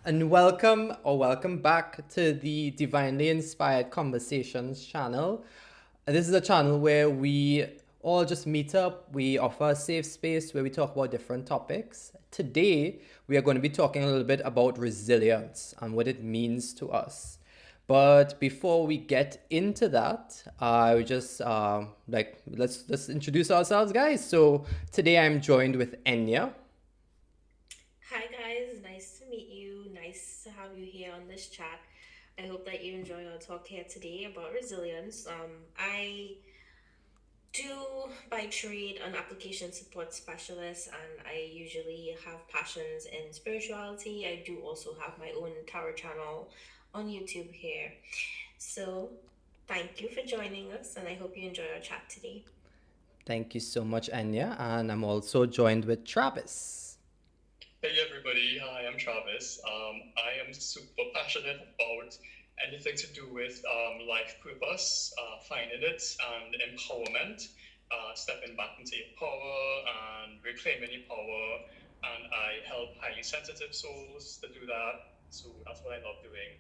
and welcome or welcome back to the Divinely Inspired Conversations channel. This is a channel where we all just meet up, we offer a safe space where we talk about different topics. Today, we are going to be talking a little bit about resilience and what it means to us. But before we get into that, I would just let's introduce ourselves, guys. So today I'm joined with Enya. Hi guys, nice to meet you. Nice to have you here on this chat. I hope that you enjoy our talk here today about resilience. I do by trade an application support specialist, and I usually have passions in spirituality. I do also have my own tarot channel on YouTube here. So, thank you for joining us, and I hope you enjoy our chat today. Thank you so much, Anya. And I'm also joined with Travis. Hey everybody, hi, I'm Travis. I am super passionate about anything to do with life purpose, finding it, and empowerment, stepping back into your power and reclaiming your power. And I help highly sensitive souls to do that. So that's what I love doing.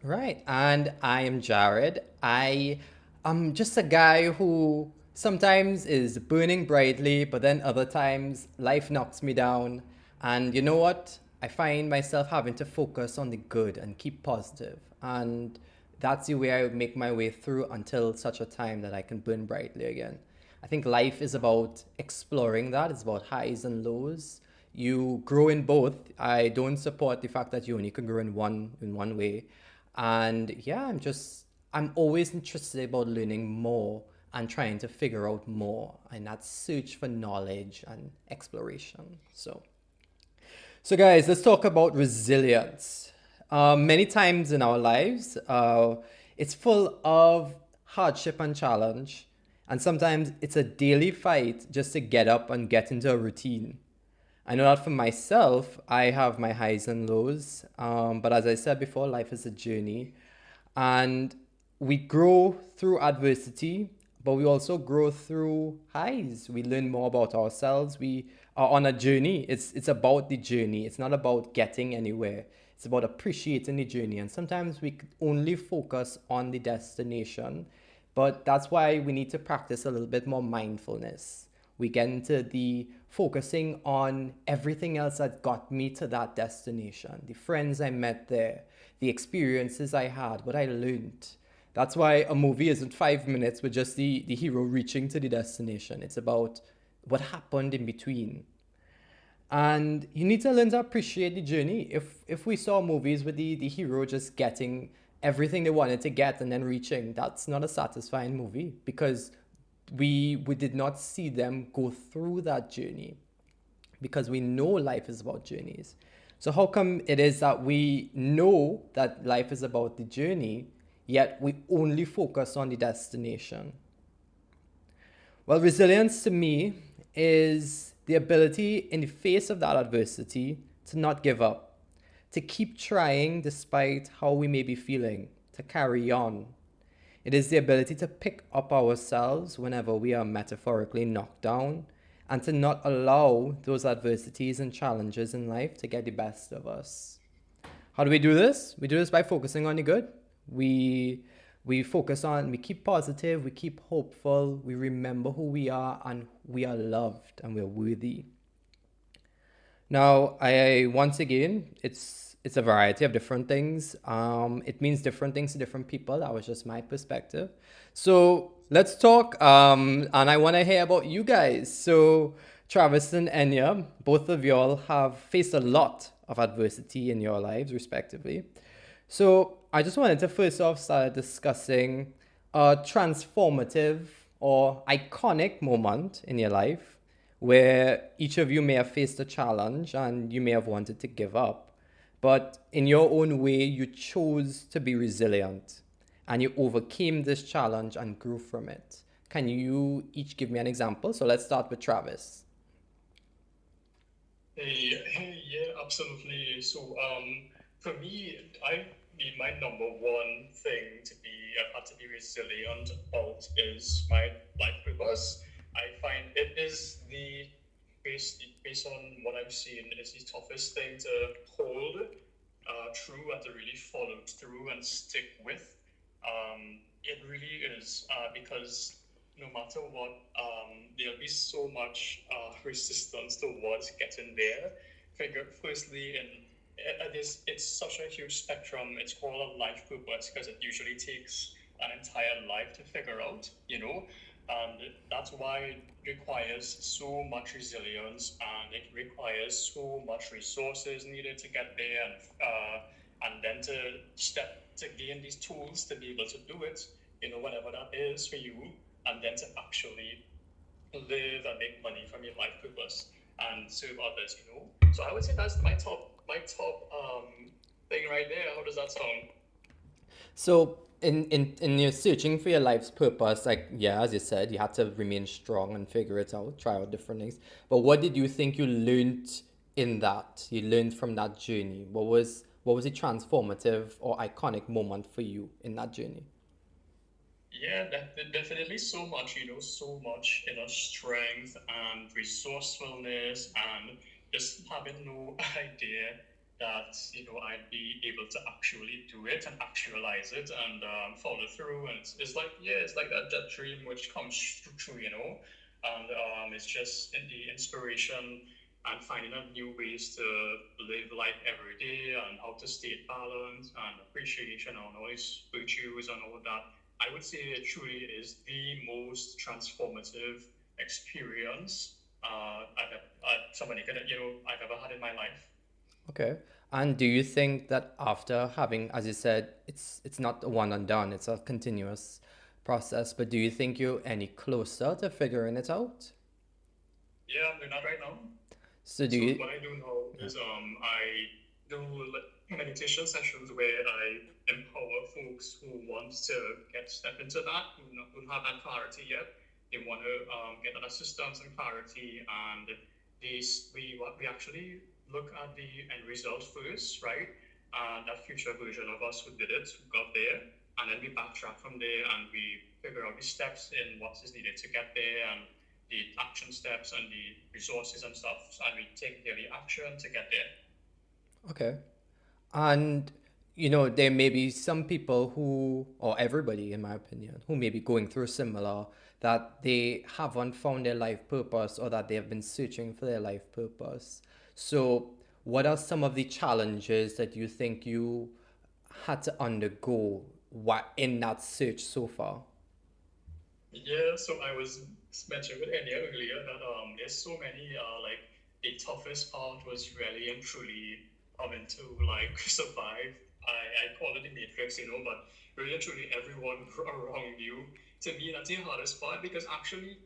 Right. And I am Jared. I am just a guy who sometimes is burning brightly, but then other times life knocks me down. And you know what? I find myself having to focus on the good and keep positive. And that's the way I make my way through until such a time that I can burn brightly again. I think life is about exploring that. It's about highs and lows. You grow in both. I don't support the fact that you only can grow in one way. And yeah, I'm always interested about learning more and trying to figure out more and that search for knowledge and exploration. So guys, let's talk about resilience. Many times in our lives, it's full of hardship and challenge, and sometimes it's a daily fight just to get up and get into a routine. I know that for myself, I have my highs and lows. But as I said before, life is a journey. And we grow through adversity, but we also grow through highs. We learn more about ourselves. We are on a journey. It's about the journey. It's not about getting anywhere. It's about appreciating the journey. And sometimes we could only focus on the destination. But that's why we need to practice a little bit more mindfulness. We get into the focusing on everything else that got me to that destination, the friends I met there, the experiences I had, what I learned. That's why a movie isn't 5 minutes with just the hero reaching to the destination. It's about what happened in between. And you need to learn to appreciate the journey. If we saw movies with the hero just getting everything they wanted to get and then reaching, that's not a satisfying movie because we did not see them go through that journey because we know life is about journeys. So how come it is that we know that life is about the journey, yet we only focus on the destination? Well, resilience to me is the ability in the face of that adversity to not give up, to keep trying despite how we may be feeling, to carry on. It is the ability to pick up ourselves whenever we are metaphorically knocked down and to not allow those adversities and challenges in life to get the best of us. How do we do this? We do this by focusing on the good. We we keep positive, we keep hopeful, we remember who we are and we are loved and we're worthy. Now, I once again, it's a variety of different things. It means different things to different people. That was just my perspective. So let's talk. And I want to hear about you guys. So Travis and Enya, both of y'all have faced a lot of adversity in your lives, respectively. So I just wanted to first off start discussing a transformative or iconic moment in your life where each of you may have faced a challenge and you may have wanted to give up. But in your own way, you chose to be resilient and you overcame this challenge and grew from it. Can you each give me an example? So let's start with Travis. Hey, yeah, absolutely. So, for me, I need my number one thing to be, I've had to be resilient about is my life purpose. I find it is the based on what I've seen, is the toughest thing to hold true and to really follow through and stick with. It really is because no matter what, there'll be so much resistance towards getting there. Figure firstly, in it's such a huge spectrum. It's called a life purpose because it usually takes an entire life to figure out. And that's why it requires so much resilience and it requires so much resources needed to get there and then to gain these tools to be able to do it, whatever that is for you, and then to actually live and make money from your life purpose and serve others. So I would say that's my top thing right there. How does that sound? So in your searching for your life's purpose, like yeah, as you said, you had to remain strong and figure it out, try out different things. But what did you think you learned in that? You learned from that journey. What was a transformative or iconic moment for you in that journey? Yeah, definitely so much, so much inner strength and resourcefulness and just having no idea that, I'd be able to actually do it and actualize it and follow through. And it's like, yeah, it's like that dream which comes true. And it's just in the inspiration and finding out new ways to live life every day and how to stay balanced and appreciation and all these virtues and all of that. I would say it truly is the most transformative experience I've ever had in my life. Okay. And do you think that after having, as you said, it's not a one and done, it's a continuous process, but do you think you're any closer to figuring it out? Yeah, I'm doing that right now. So do So you what I do now yeah. is I do meditation sessions where I empower folks who want to step into that, who don't have that clarity yet. They want to get that assistance and clarity, and we actually look at the end result first, right? And that future version of us who did it, who got there, and then we backtrack from there and we figure out the steps in what is needed to get there and the action steps and the resources and stuff, and we take daily action to get there. Okay. And there may be some people who, or everybody in my opinion, who may be going through similar, that they haven't found their life purpose or that they have been searching for their life purpose. So, what are some of the challenges that you think you had to undergo in that search so far? Yeah, so I was mentioning with Enya earlier that there's so many like the toughest part was really and truly having to like survive. I call it the matrix, but really and truly everyone around you. To me, that's the hardest part because actually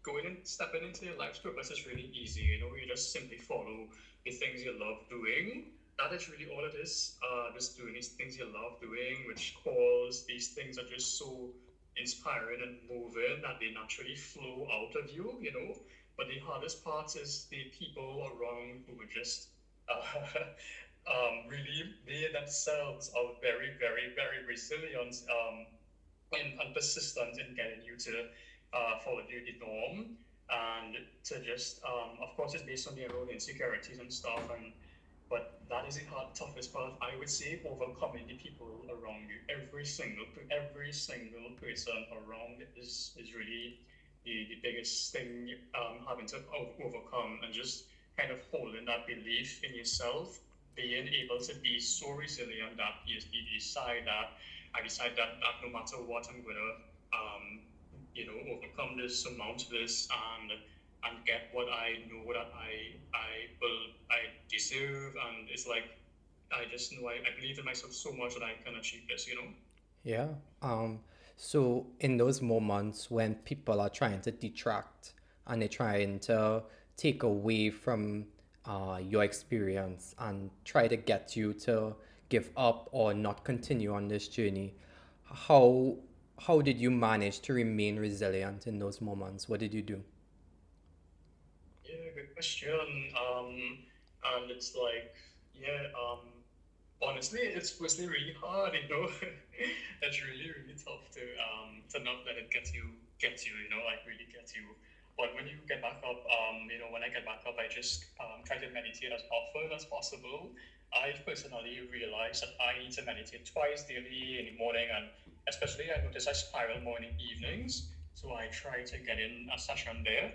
going and stepping into your life's purpose is really easy. You just simply follow the things you love doing. That is really all it is. Just doing these things you love doing, which calls these things are just so inspiring and moving that they naturally flow out of you. But the hardest part is the people around who are just really, they themselves are very, very, very resilient and persistent in getting you to follow the norm and to just, of course, it's based on their own insecurities and stuff. But that is the toughest part. I would say overcoming the people around you. Every single person around is really the biggest thing having to overcome and just kind of holding that belief in yourself, being able to be so resilient that you decide that I decide that no matter what, I'm gonna overcome this, surmount this, and get what I know that I deserve, and it's like I just know I believe in myself so much that I can achieve this. Yeah. Um, so in those moments when people are trying to detract and they're trying to take away from your experience and try to get you to give up or not continue on this journey, how how did you manage to remain resilient in those moments? What did you do? Yeah, good question. And it's like, yeah, honestly, it's firstly really hard. It's really, really tough to not let it get you, like really get you. But when you get back up, when I get back up, I just try to meditate as often as possible. I've personally realized that I need to meditate twice daily in the morning, and especially I notice I spiral more in the evenings. So I try to get in a session there.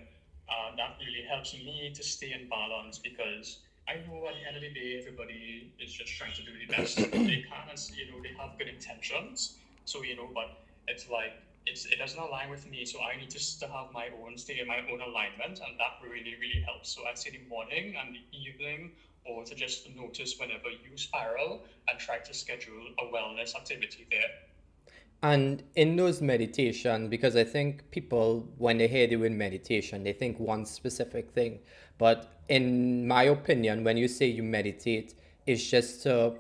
That really helps me to stay in balance because I know at the end of the day, everybody is just trying to do the best they can, and they have good intentions. So but it's like it doesn't align with me, so I need to have my own stay in my own alignment, and that really helps. So I'd say the morning and the evening, or to just notice whenever you spiral and try to schedule a wellness activity there. And in those meditation, because I think people, when they hear the word meditation, they think one specific thing. But in my opinion, when you say you meditate, it's just to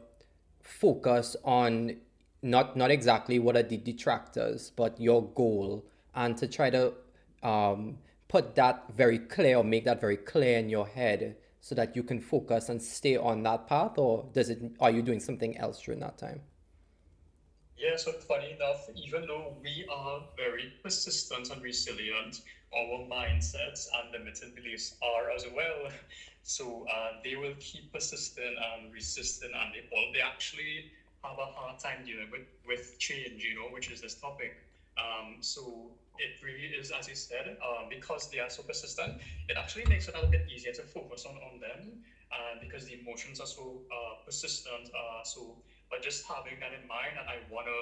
focus on not exactly what are the detractors, but your goal, and to try to um, put that very clear or make that very clear in your head so that you can focus and stay on that path. Or does it? Are you doing something else during that time? Yeah, so funny enough, even though we are very persistent and resilient, our mindsets and limited beliefs are as well. So they will keep persistent and resistant, and they actually have a hard time dealing with change, which is this topic. So it really is, as you said, because they are so persistent, it actually makes it a little bit easier to focus on them, because the emotions are so persistent. But just having that in mind, that I want to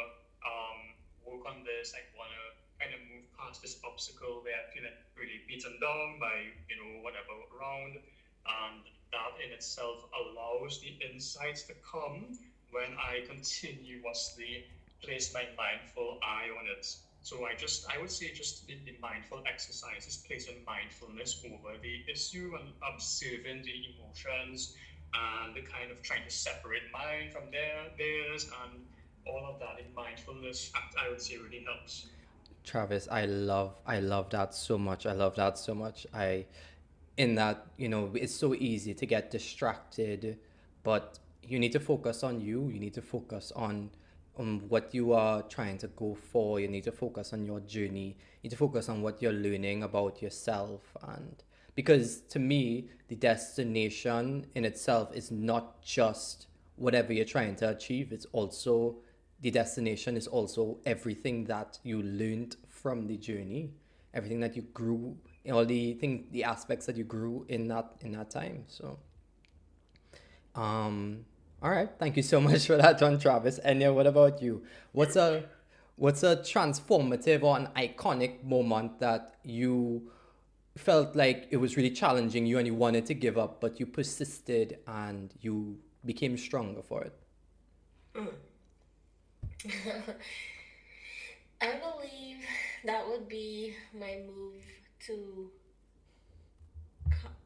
work on this, I want to kind of move past this obstacle where I feel really beaten down by whatever around, and that in itself allows the insights to come when I continuously place my mindful eye on it. So I would say just the mindful exercise is placing mindfulness over the issue and observing the emotions, and the kind of trying to separate mine from theirs, and all of that in mindfulness, I would say really helps. Travis, I love that so much. I love that so much. I in that, it's so easy to get distracted, but you need to focus on you. You need to focus on what you are trying to go for. You need to focus on your journey. You need to focus on what you're learning about yourself. And because to me, the destination in itself is not just whatever you're trying to achieve, it's also the destination is also everything that you learned from the journey, everything that you grew, all the aspects that you grew in that time. So, um, all right, thank you so much for that, John Travis. And yeah, what about you? What's a what's a transformative or an iconic moment that you felt like it was really challenging you and you wanted to give up, but you persisted and you became stronger for it? I believe that would be my move to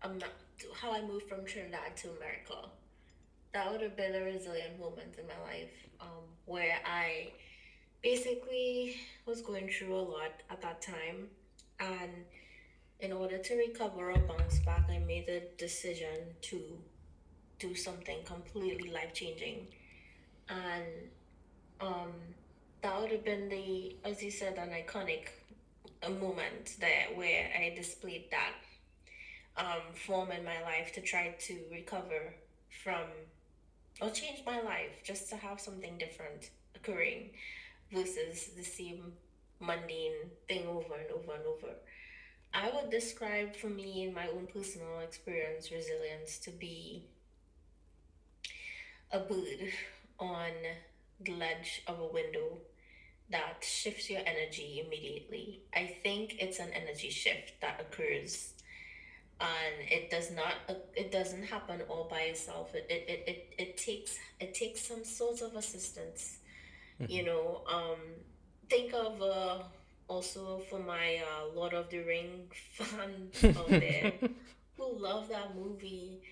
um, how I moved from Trinidad to America. That would have been a resilient moment in my life, where I basically was going through a lot at that time, and in order to recover or bounce back, I made a decision to do something completely life changing, and um, that would have been the, as you said, an iconic a moment there where I displayed that form in my life to try to recover from or change my life just to have something different occurring versus the same mundane thing over and over and over. I would describe for me in my own personal experience resilience to be a bird on the ledge of a window that shifts your energy immediately. I think it's an energy shift that occurs, and it doesn't happen all by itself. It takes some sort of assistance, you know. Think of also for my Lord of the Ring fans out there who love that movie.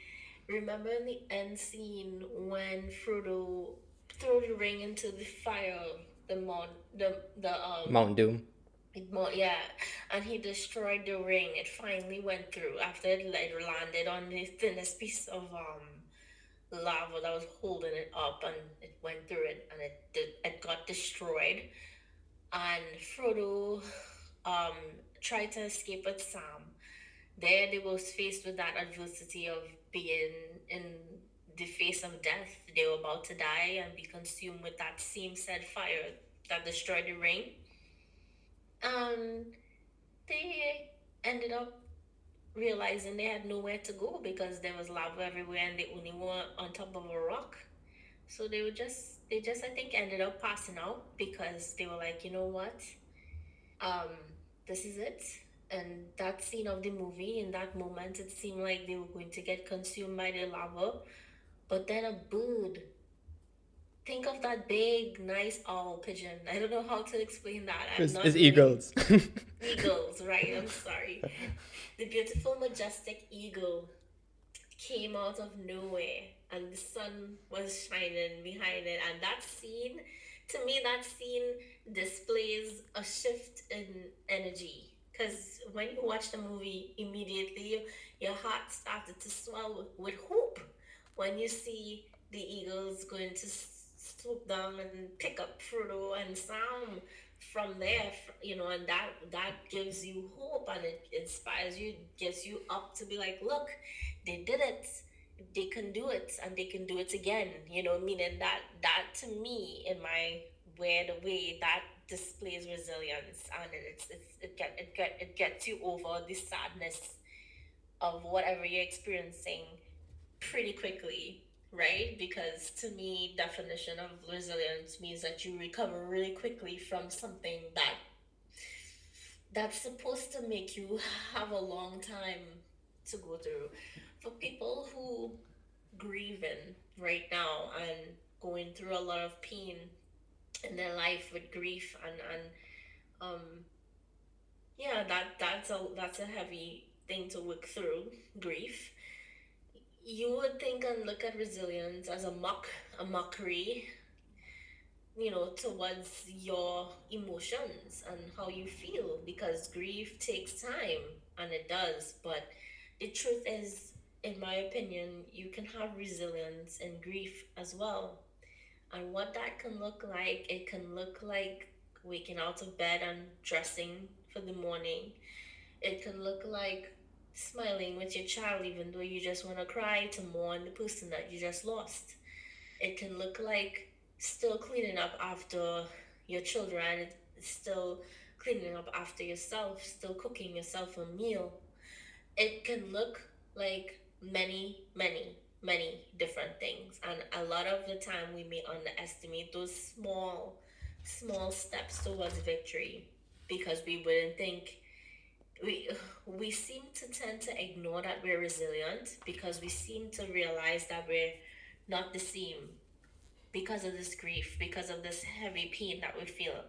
Remember in the end scene when Frodo threw the ring into the fire, the mon the Mount Doom. yeah, and he destroyed the ring. It finally went through after it like landed on the thinnest piece of lava that was holding it up, and it went through it, and it got destroyed. And Frodo um tried to escape with Sam. There they was faced with that adversity of being in the face of death. They were about to die and be consumed with that same said fire that destroyed the ring. And they ended up realizing they had nowhere to go because there was lava everywhere and they only were on top of a rock. So they just I think ended up passing out because they were like, you know what? Um, this is it. And that scene of the movie, in that moment, it seemed like they were going to get consumed by the lava. But then a bird, think of that big, nice owl pigeon. I don't know how to explain that. I'm It's not really eagles. eagles, right? I'm sorry. The beautiful, majestic eagle came out of nowhere and the sun was shining behind it, and that scene, to me, that scene displays a shift in energy, because when you watch the movie, immediately your heart started to swell with hope when you see the eagles going to swoop down and pick up Frodo and Sam from there, and that gives you hope and it inspires you, gets you up to be like, look, they did it, they can do it, and they can do it again, meaning that to me, in my weird way, that displays resilience, and it gets you over the sadness of whatever you're experiencing pretty quickly, right? Because to me, definition of resilience means that you recover really quickly from something that's supposed to make you have a long time to go through. For people who grieving right now and going through a lot of pain in their life with grief, and um yeah, that's a heavy thing to work through, grief. You would think and look at resilience as a mockery, towards your emotions and how you feel, because grief takes time, and it does. But the truth is, in my opinion, you can have resilience in grief as well. And what that can look like, it can look like waking out of bed and dressing for the morning. It can look like smiling with your child even though you just want to cry to mourn the person that you just lost. It can look like still cleaning up after your children, still cleaning up after yourself, still cooking yourself a meal. It can look like many, many, many different things. And a lot of the time, we may underestimate those small, small steps towards victory because we wouldn't think. We, we seem to tend to ignore that we're resilient because we seem to realize that we're not the same because of this grief, because of this heavy pain that we feel,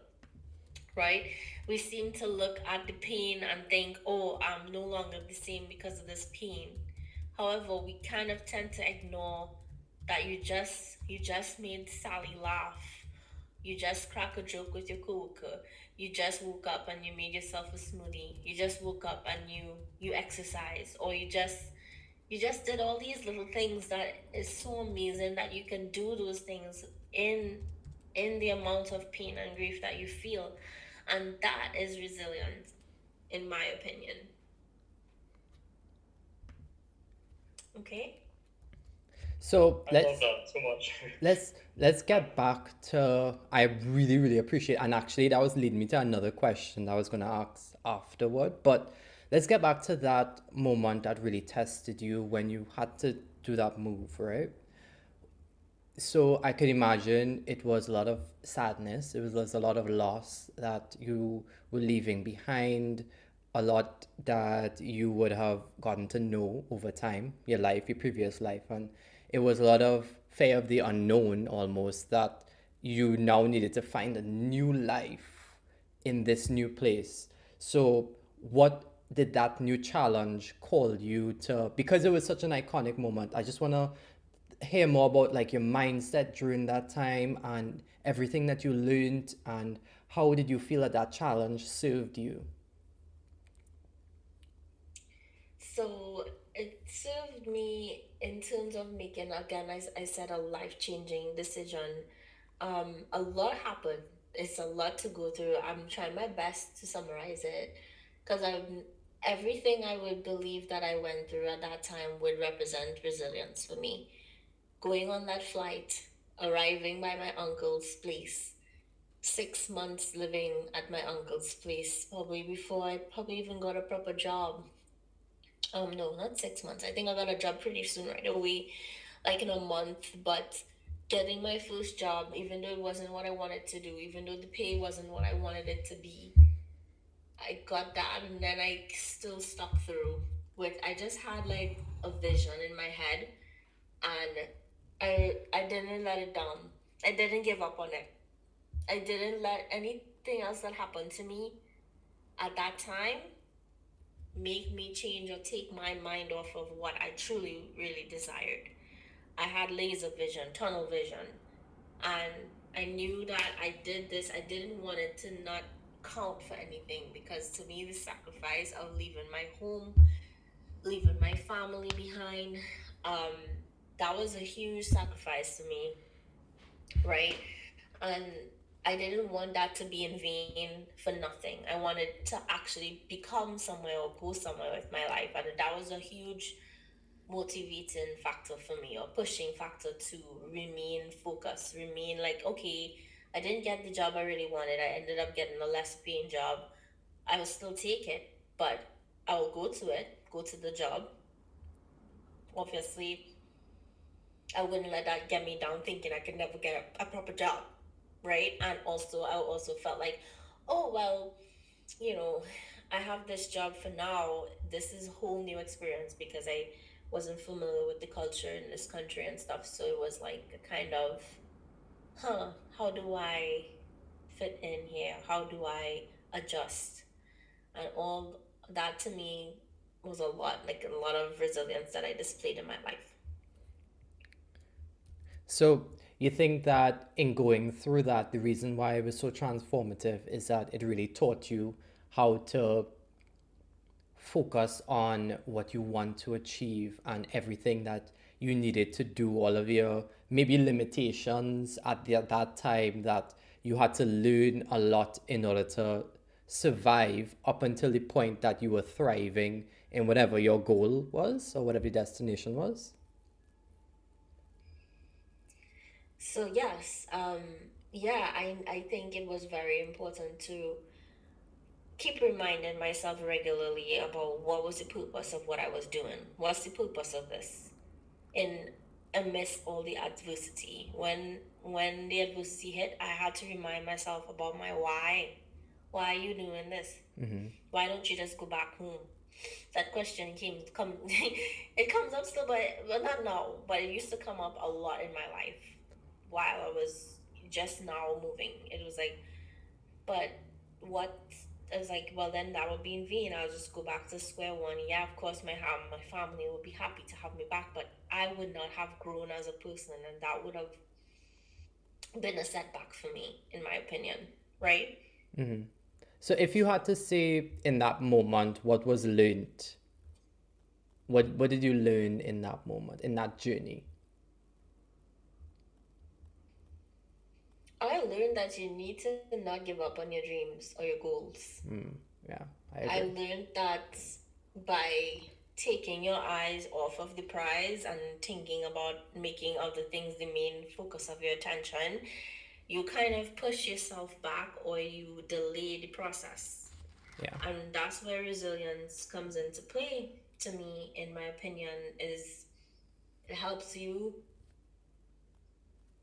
right? We seem to look at the pain and think, oh, I'm no longer the same because of this pain. However, we kind of tend to ignore that you just made Sally laugh. You just crack a joke with your coworker. You just woke up and you made yourself a smoothie. You just woke up and you exercise, or you just did all these little things that is so amazing that you can do those things in the amount of pain and grief that you feel, and that is resilience, in my opinion. Okay. So I love that so much. let's um, get back to, I really really appreciate, and actually that was leading me to another question that I was going to ask afterward, but let's get back to that moment that really tested you when you had to do that move, right? So I could imagine it was a lot of sadness. It was a lot of loss that you were leaving behind, a lot that you would have gotten to know over time, your life, your previous life. And it was a lot of fear of the unknown almost, that you now needed to find a new life in this new place. So, what did that new challenge call you to? Because it was such an iconic moment, I just want to hear more about like your mindset during that time and everything that you learned, and how did you feel that that challenge served you? So it served me in terms of making, again, I said, a life changing decision. A lot happened it's a lot to go through. I'm trying my best to summarize it because I'm everything I would believe that I went through at that time would represent resilience for me. Going on that flight, arriving by my uncle's place, 6 months living at my uncle's place, probably before I probably even got a proper job. No, not 6 months. I think I got a job pretty soon, right away, like in a month. But getting my first job, even though it wasn't what I wanted to do, even though the pay wasn't what I wanted it to be, I got that, and then I still stuck through. With I just had like a vision in my head, and I didn't let it down. I didn't give up on it. I didn't let anything else that happened to me at that time make me change or take my mind off of what I truly, really desired. I had laser vision, tunnel vision, and I knew that I did this. I didn't want it to not count for anything because to me, the sacrifice of leaving my home, leaving my family behind, um, that was a huge sacrifice to me, right? And I didn't want that to be in vain for nothing. I wanted to actually become somewhere or go somewhere with my life, and that was a huge motivating factor for me, or pushing factor to remain focused, remain like, okay, I didn't get the job I really wanted. I ended up getting a less paying job. I will still take it, but I will go to it, go to the job. Obviously, I wouldn't let that get me down thinking I could never get a proper job, right? And also, I also felt like, oh, well, you know, I have this job for now. This is a whole new experience because I wasn't familiar with the culture in this country and stuff. So it was like a kind of, huh, how do I fit in here? How do I adjust? And all that to me was a lot, like a lot of resilience that I displayed in my life. So you think that in going through that, the reason why it was so transformative is that it really taught you how to focus on what you want to achieve and everything that you needed to do, all of your maybe limitations at that time that you had to learn a lot in order to survive up until the point that you were thriving in whatever your goal was or whatever your destination was. So yes, yeah, I think it was very important to keep reminding myself regularly about what was the purpose of what I was doing. What's the purpose of this? In amidst all the adversity, when the adversity hit, I had to remind myself about my why. Why are you doing this? Why don't you just go back home? That question came come it comes up still, but not now. But it used to come up a lot in my life while I was just now moving. It was like, but what? I was like, well, then that would be in vain. I'll just go back to square one. Yeah, of course, my family would be happy to have me back, but I would not have grown as a person, and that would have been a setback for me, in my opinion. Right? So if you had to say in that moment what was learned, what did you learn in that moment, in that journey? I learned that you need to not give up on your dreams or your goals. Yeah, I I agree. learned that by taking your eyes off of the prize and thinking about making other things the main focus of your attention, you kind of push yourself back or you delay the process. Yeah. And that's where resilience comes into play to me, in my opinion, is it helps you,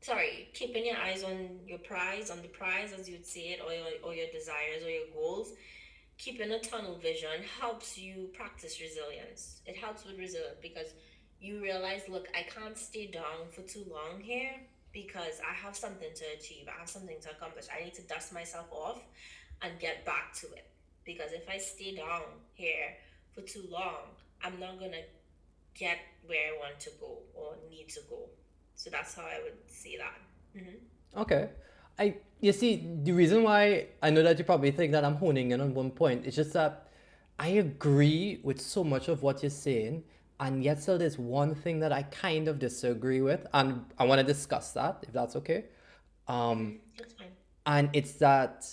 sorry, keeping your eyes on your prize, on the prize as you'd say it, or your desires or your goals. Keeping a tunnel vision helps you practice resilience. It helps with resilience because you realize, look, I can't stay down for too long here because I have something to achieve. I have something to accomplish. I need to dust myself off and get back to it. Because if I stay down here for too long, I'm not going to get where I want to go or need to go. So that's how I would see that. Mm-hmm. Okay. You see the reason why I know that you probably think that I'm honing in on one point. It's just that I agree with so much of what you're saying, and yet still there's one thing that I kind of disagree with, and I want to discuss that if that's okay. Um, Mm-hmm. That's fine. And it's that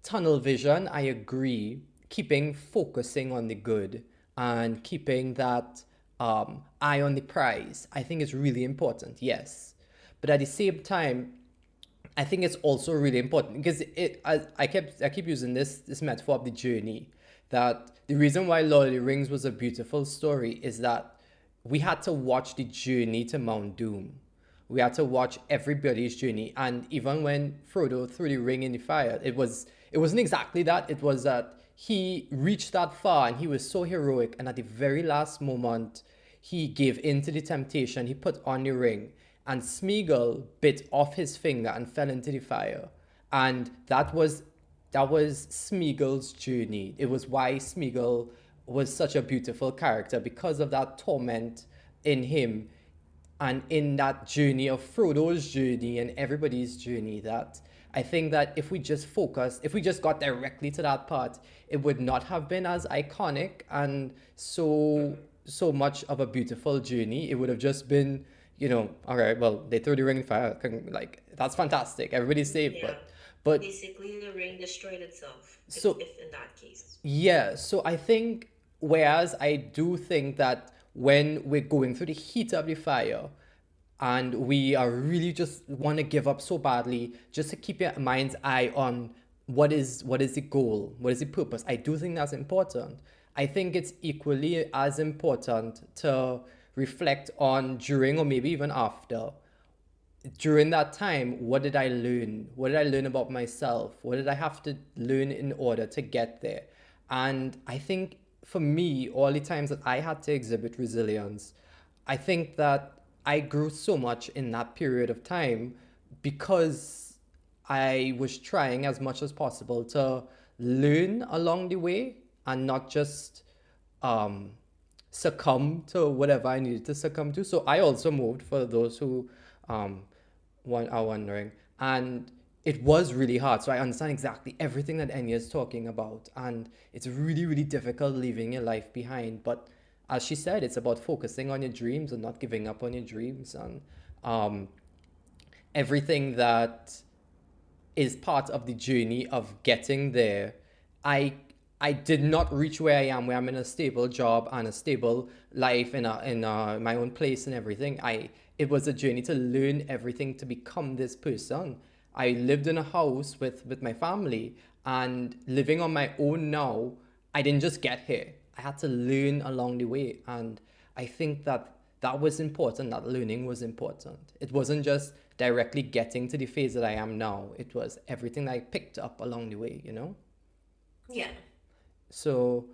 tunnel vision, I agree, keeping focusing on the good and keeping that eye on the prize, I think is really important, yes. But at the same time, I think it's also really important because I keep using this metaphor of the journey, that the reason why Lord of the Rings was a beautiful story is that we had to watch the journey to Mount Doom. We had to watch everybody's journey, and even when Frodo threw the ring in the fire, it wasn't exactly that. It was that he reached that far and he was so heroic, and at the very last moment, he gave in to the temptation. He put on the ring, and Smeagol bit off his finger and fell into the fire. And that was Smeagol's journey. It was why Smeagol was such a beautiful character, because of that torment in him and in that journey of Frodo's journey and everybody's journey. That I think that if we just focus, if we just got directly to that part, it would not have been as iconic and so much of a beautiful journey. It would have just been, all right, well, they threw the ring in fire, like that's fantastic, everybody's safe, Yeah. but Basically, the ring destroyed itself, so if in that case. yeah, so I think, whereas I do think that when we're going through the heat of the fire and we are really just want to give up so badly, just to keep your mind's eye on what is the goal, what is the purpose. I do think that's important. I think it's equally as important to reflect on during or maybe even after, during that time, what did I learn? What did I learn about myself? What did I have to learn in order to get there? And I think for me, all the times that I had to exhibit resilience, I think that I grew so much in that period of time because I was trying as much as possible to learn along the way and not just um, succumb to whatever I needed to succumb to. So I also moved, for those who um, are wondering. And it was really hard. So I understand exactly everything that Enya is talking about. And it's really, really difficult leaving your life behind. But as she said, it's about focusing on your dreams and not giving up on your dreams. And um, everything that is part of the journey of getting there. I I did not reach where I am, where I'm in a stable job and a stable life in my own place and everything. I It was a journey to learn everything to become this person. I lived in a house with my family, and living on my own now. I didn't just get here. I had to learn along the way, and I think that that was important. That learning was important. It wasn't just directly getting to the phase that I am now. It was everything that I picked up along the way, you know? Yeah. So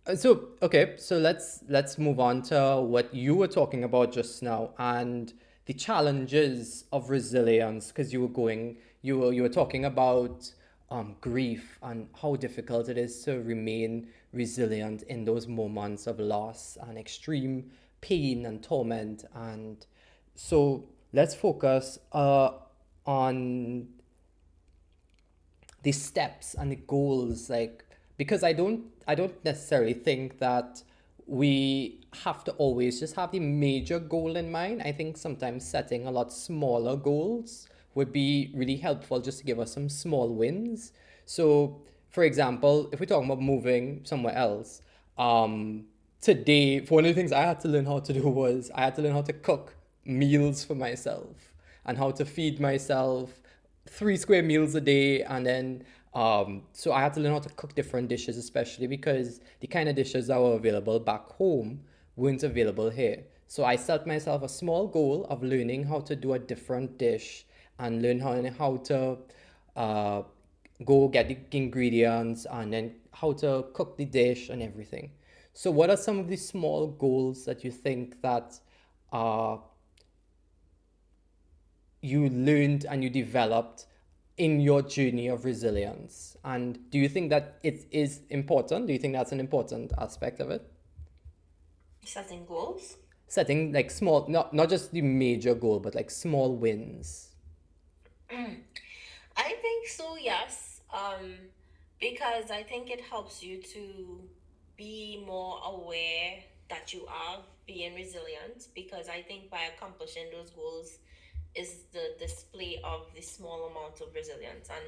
okay, so let's move on to what you were talking about just now, and the challenges of resilience, because you were talking about grief and how difficult it is to remain resilient in those moments of loss and extreme pain and torment. And so let's focus on the steps and the goals, like, because I don't necessarily think that we have to always just have the major goal in mind. I think sometimes setting a lot smaller goals would be really helpful, just to give us some small wins. So for example, if we're talking about moving somewhere else, um today, for one of the things I had to learn how to do was I had to learn how to cook meals for myself and how to feed myself 3 square meals a day. And then so I had to learn how to cook different dishes, especially because the kind of dishes that were available back home weren't available here. So I set myself a small goal of learning how to do a different dish and learn how to uh, go get the ingredients and then how to cook the dish and everything. So what are some of the small goals that you think that uh, you learned and you developed in your journey of resilience? And do you think that it is important? Do you think that's an important aspect of it? Setting goals. Setting like small, not just the major goal, but like small wins. I think so, yes. Because I think it helps you to be more aware that you are being resilient. Because I think by accomplishing those goals, is the display of the small amount of resilience. And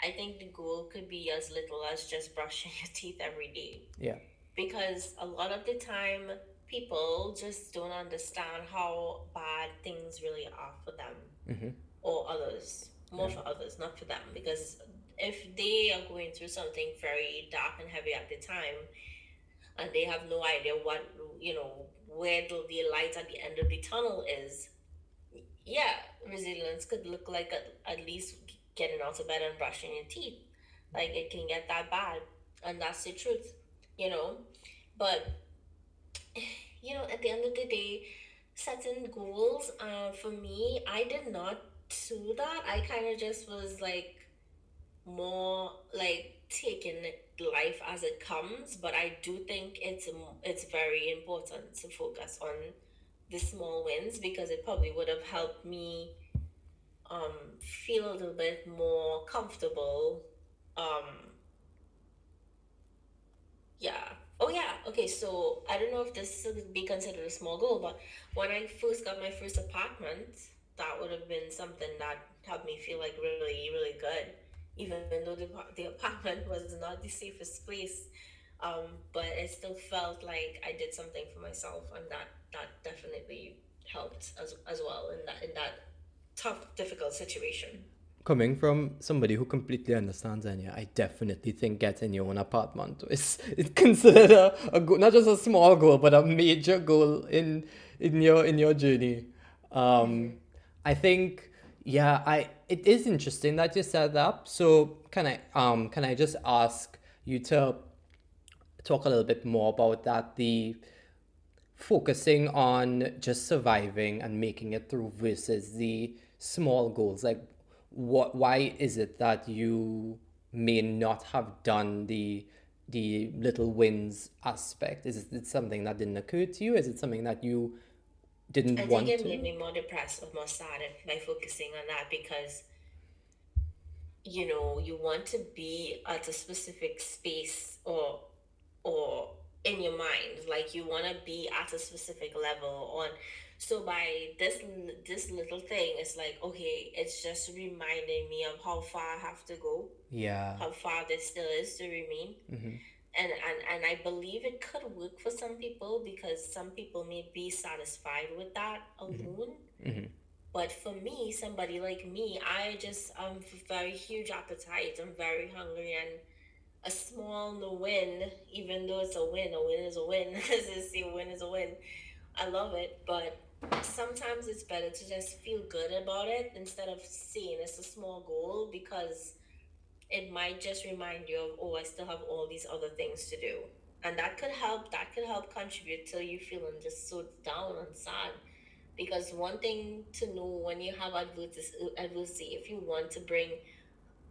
I think the goal could be as little as just brushing your teeth every day. Yeah. Because a lot of the time, people just don't understand how bad things really are for them or others. More Yeah. for others, not for them. Because if they are going through something very dark and heavy at the time, and they have no idea what, where the light at the end of the tunnel is, yeah, resilience could look like at least getting out of bed and brushing your teeth. Like it can get that bad, and that's the truth, you know. But at the end of the day, setting goals. For me, I did not do that. I kind of just was like more like taking life as it comes. But I do think it's very important to focus on the small wins because it probably would have helped me feel a little bit more comfortable. Um, yeah. Oh yeah. Okay. So I don't know if this would be considered a small goal, but when I first got my first apartment, that would have been something that helped me feel like really, really good, even though the apartment was not the safest place. But it still felt like I did something for myself, and that definitely helped as well in that tough, difficult situation. Coming from somebody who completely understands Enya, I definitely think getting your own apartment is it's considered a goal, not just a small goal, but a major goal in your journey. Um, I think, yeah, I it is interesting that you set that up. So can I just ask you to talk a little bit more about that, the focusing on just surviving and making it through versus the small goals, like why is it that you may not have done the little wins aspect? Is it something that didn't occur to you? Is it something that you didn't I think want it made to? me more depressed or more sad by focusing on that because you want to be at a specific space or in your mind, like you want to be at a specific level on. So by this little thing, it's like, okay, it's just reminding me of how far I have to go, Yeah. how far there still is to remain. And I believe it could work for some people because some people may be satisfied with that alone. But for me, somebody like me, I'm very huge appetite. I'm very hungry, and a small no win, even though it's a win is a win. As they say, a win is a win. I love it, but sometimes it's better to just feel good about it instead of seeing it's a small goal because it might just remind you of, oh, I still have all these other things to do. And that could help contribute to you feeling just so down and sad. Because one thing to know when you have adversity, if you want to bring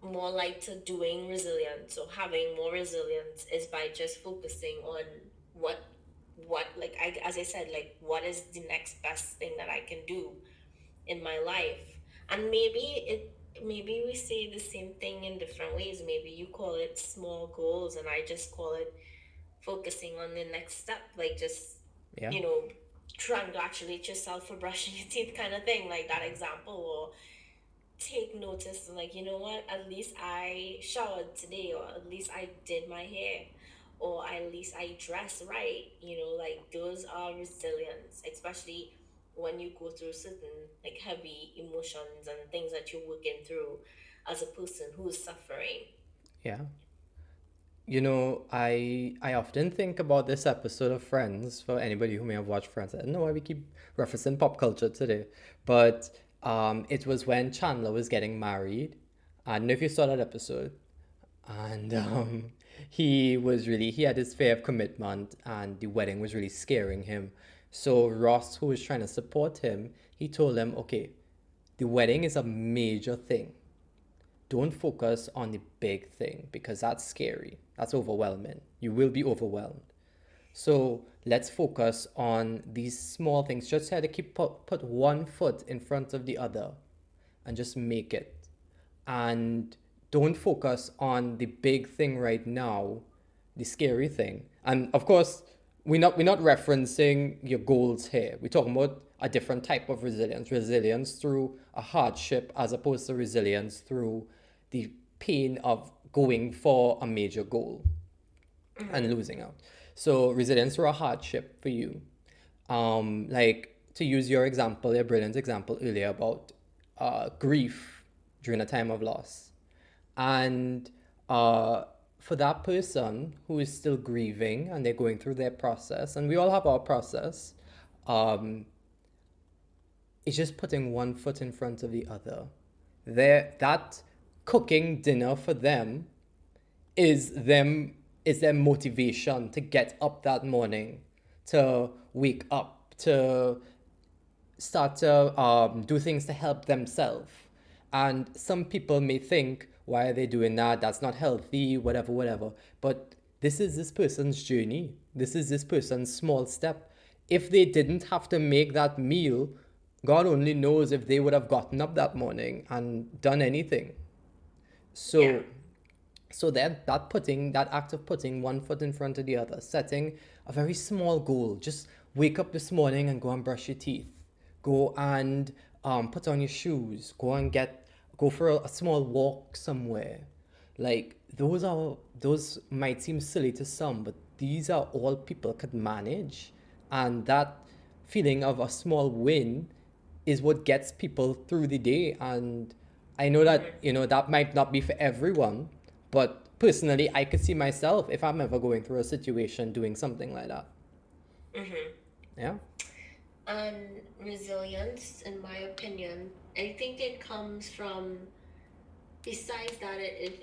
more light to doing resilience or having more resilience, is by just focusing on what like as I said, like what is the next best thing that I can do in my life. And maybe we say the same thing in different ways. Maybe you call it small goals and I just call it focusing on the next step, like just Yeah. you know congratulate yourself for brushing your teeth kind of thing, like that example. Or take notice, like, you know what, at least I showered today, or at least I did my hair, or at least I dress right. Like those are resilience, especially when you go through certain like heavy emotions and things that you're working through as a person who's suffering. Yeah. I often think about this episode of Friends. For anybody who may have watched Friends, I don't know why we keep referencing pop culture today, but it was when Chandler was getting married. I don't know if you saw that episode, and he had his fear of commitment, and the wedding was really scaring him. So Ross, who was trying to support him, he told him, "Okay, the wedding is a major thing. Don't focus on the big thing because that's scary. That's overwhelming. You will be overwhelmed. So let's focus on these small things. Just try to put one foot in front of the other and just make it. And don't focus on the big thing right now, the scary thing." And of course, we're not referencing your goals here. We're talking about a different type of resilience, resilience through a hardship as opposed to resilience through the pain of going for a major goal and Mm-hmm. losing out. So resilience through a hardship for you, like to use your example, your brilliant example earlier about grief during a time of loss. And uh, for that person who is still grieving and they're going through their process, and we all have our process, um, it's just putting one foot in front of the other. That cooking dinner for them is them is their motivation to get up that morning, to wake up, to start to do things to help themselves. And some people may think, why are they doing that? That's not healthy, whatever, whatever. But this is this person's journey. This is this person's small step. If they didn't have to make that meal, God only knows if they would have gotten up that morning and done anything. Yeah. So that act of putting one foot in front of the other, setting a very small goal. Just wake up this morning and go and brush your teeth. Go and put on your shoes. Go for a small walk somewhere. Like those might seem silly to some, but these are all people could manage, and that feeling of a small win is what gets people through the day. And I know that, Mm-hmm. that might not be for everyone, but personally, I could see myself if I'm ever going through a situation doing something like that. Mm-hmm. Yeah. And resilience, in my opinion, I think it comes from, besides that,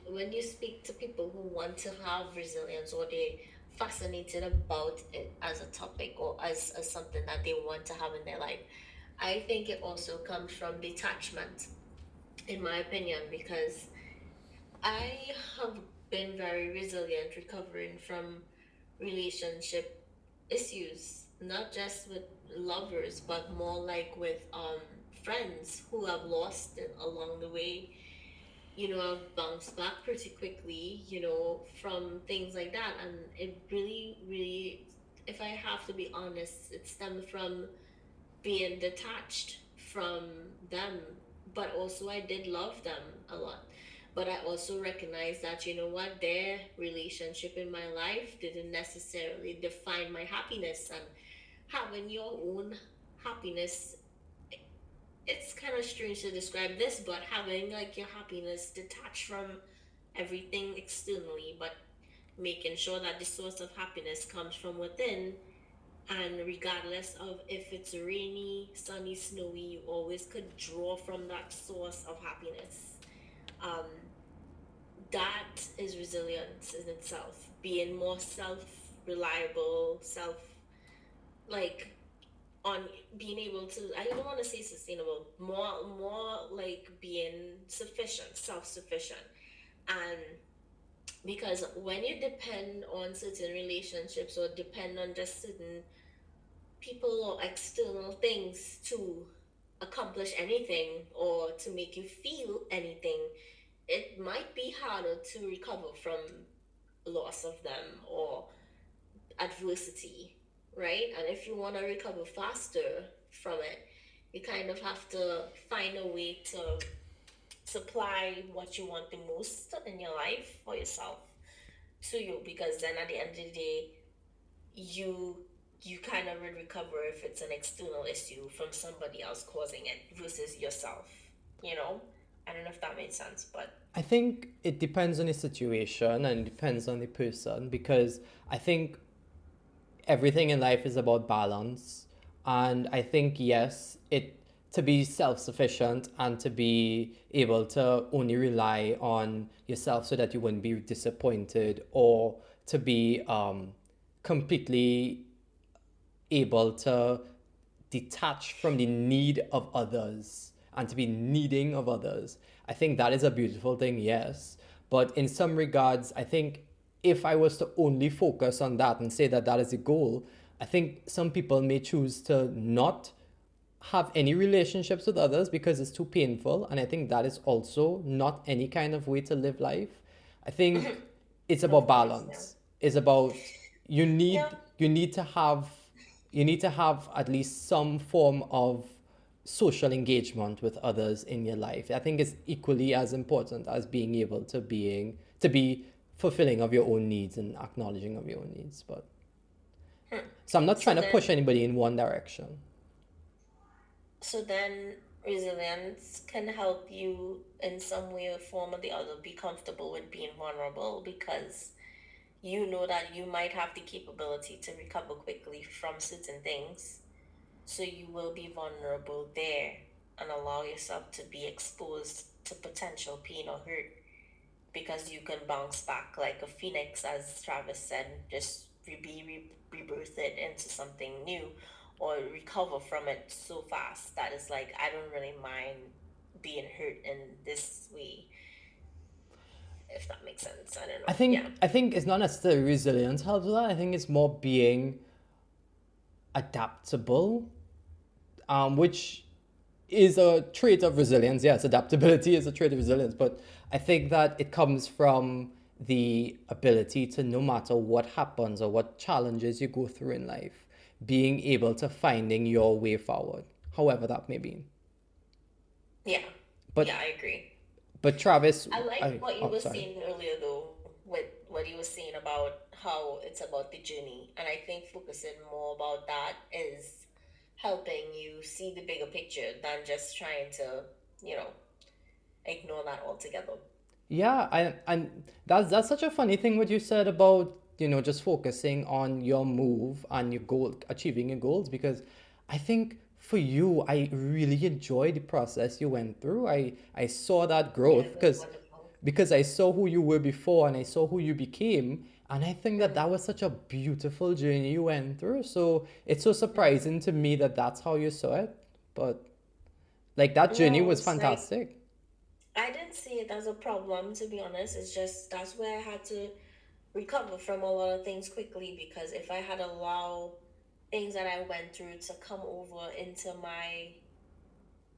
when you speak to people who want to have resilience, or they fascinated about it as a topic, or as something that they want to have in their life, I think it also comes from detachment, in my opinion, because I have been very resilient recovering from relationship issues, not just with lovers, but more like with friends who have lost it along the way. I've bounced back pretty quickly, from things like that. And it really, really, if I have to be honest, it stemmed from being detached from them. But also, I did love them a lot. But I also recognize that, what, their relationship in my life didn't necessarily define my happiness. And having your own happiness, it's kind of strange to describe this, but having like your happiness detached from everything externally, but making sure that the source of happiness comes from within. And regardless of if it's rainy, sunny, snowy, you always could draw from that source of happiness. Um, that is resilience in itself. Being more self reliable, self, like, on being able to, I don't want to say sustainable, more like being sufficient, self-sufficient. And because when you depend on certain relationships, or depend on just certain people or external things to accomplish anything or to make you feel anything, it might be harder to recover from loss of them or adversity, right? And if you want to recover faster from it, you kind of have to find a way to supply what you want the most in your life for yourself to you, because then at the end of the day, you you kind of would recover if it's an external issue from somebody else causing it versus yourself. You know, I don't know if that made sense, but I think it depends on the situation and it depends on the person, because I think everything in life is about balance. And I think, yes, it to be self sufficient and to be able to only rely on yourself so that you wouldn't be disappointed, or to be completely able to detach from the need of others and to be needing of others. I think that is a beautiful thing, yes. But in some regards, I think if I was to only focus on that and say that that is a goal, I think some people may choose to not have any relationships with others because it's too painful. And I think that is also not any kind of way to live life. I think it's of about course, yeah. balance. It's about Yeah. you need to have you need to have at least some form of social engagement with others in your life. I think it's equally as important as being able to be fulfilling of your own needs and acknowledging of your own needs. But Hmm. so I'm not So trying to push then, anybody in one direction. so then resilience can help you in some way or form or the other be comfortable with being vulnerable because you know that you might have the capability to recover quickly from certain things. So you will be vulnerable there and allow yourself to be exposed to potential pain or hurt because you can bounce back like a phoenix, as Travis said, just rebirth it into something new or recover from it so fast that it's like, I don't really mind being hurt in this way, if that makes sense. I don't know. Yeah. I think it's not necessarily resilience helps with that. I think it's more being adaptable, which is a trait of resilience. Yes, adaptability is a trait of resilience, but I think that it comes from the ability to, no matter what happens or what challenges you go through in life, being able to finding your way forward, however that may be. Yeah. Yeah, But I agree. Travis, I like what you oh were sorry. saying earlier though, with what you were saying about how it's about the journey. And I think focusing more about that is helping you see the bigger picture than just trying to, you know, ignore that altogether. Yeah, and that's such a funny thing what you said about, just focusing on your move and your goal, achieving your goals, because I think for you, I really enjoyed the process you went through. I saw that Yeah, growth it was because wonderful. I saw who you were before and I saw who you became, and I think that Mm-hmm. that was such a beautiful journey you went through. So it's so Mm-hmm. surprising to me that that's how you saw it, but like that journey No, was it's like fantastic. I didn't see it as a problem, to be honest. It's just that's where I had to recover from a lot of things quickly because if I had allowed things that I went through to come over into my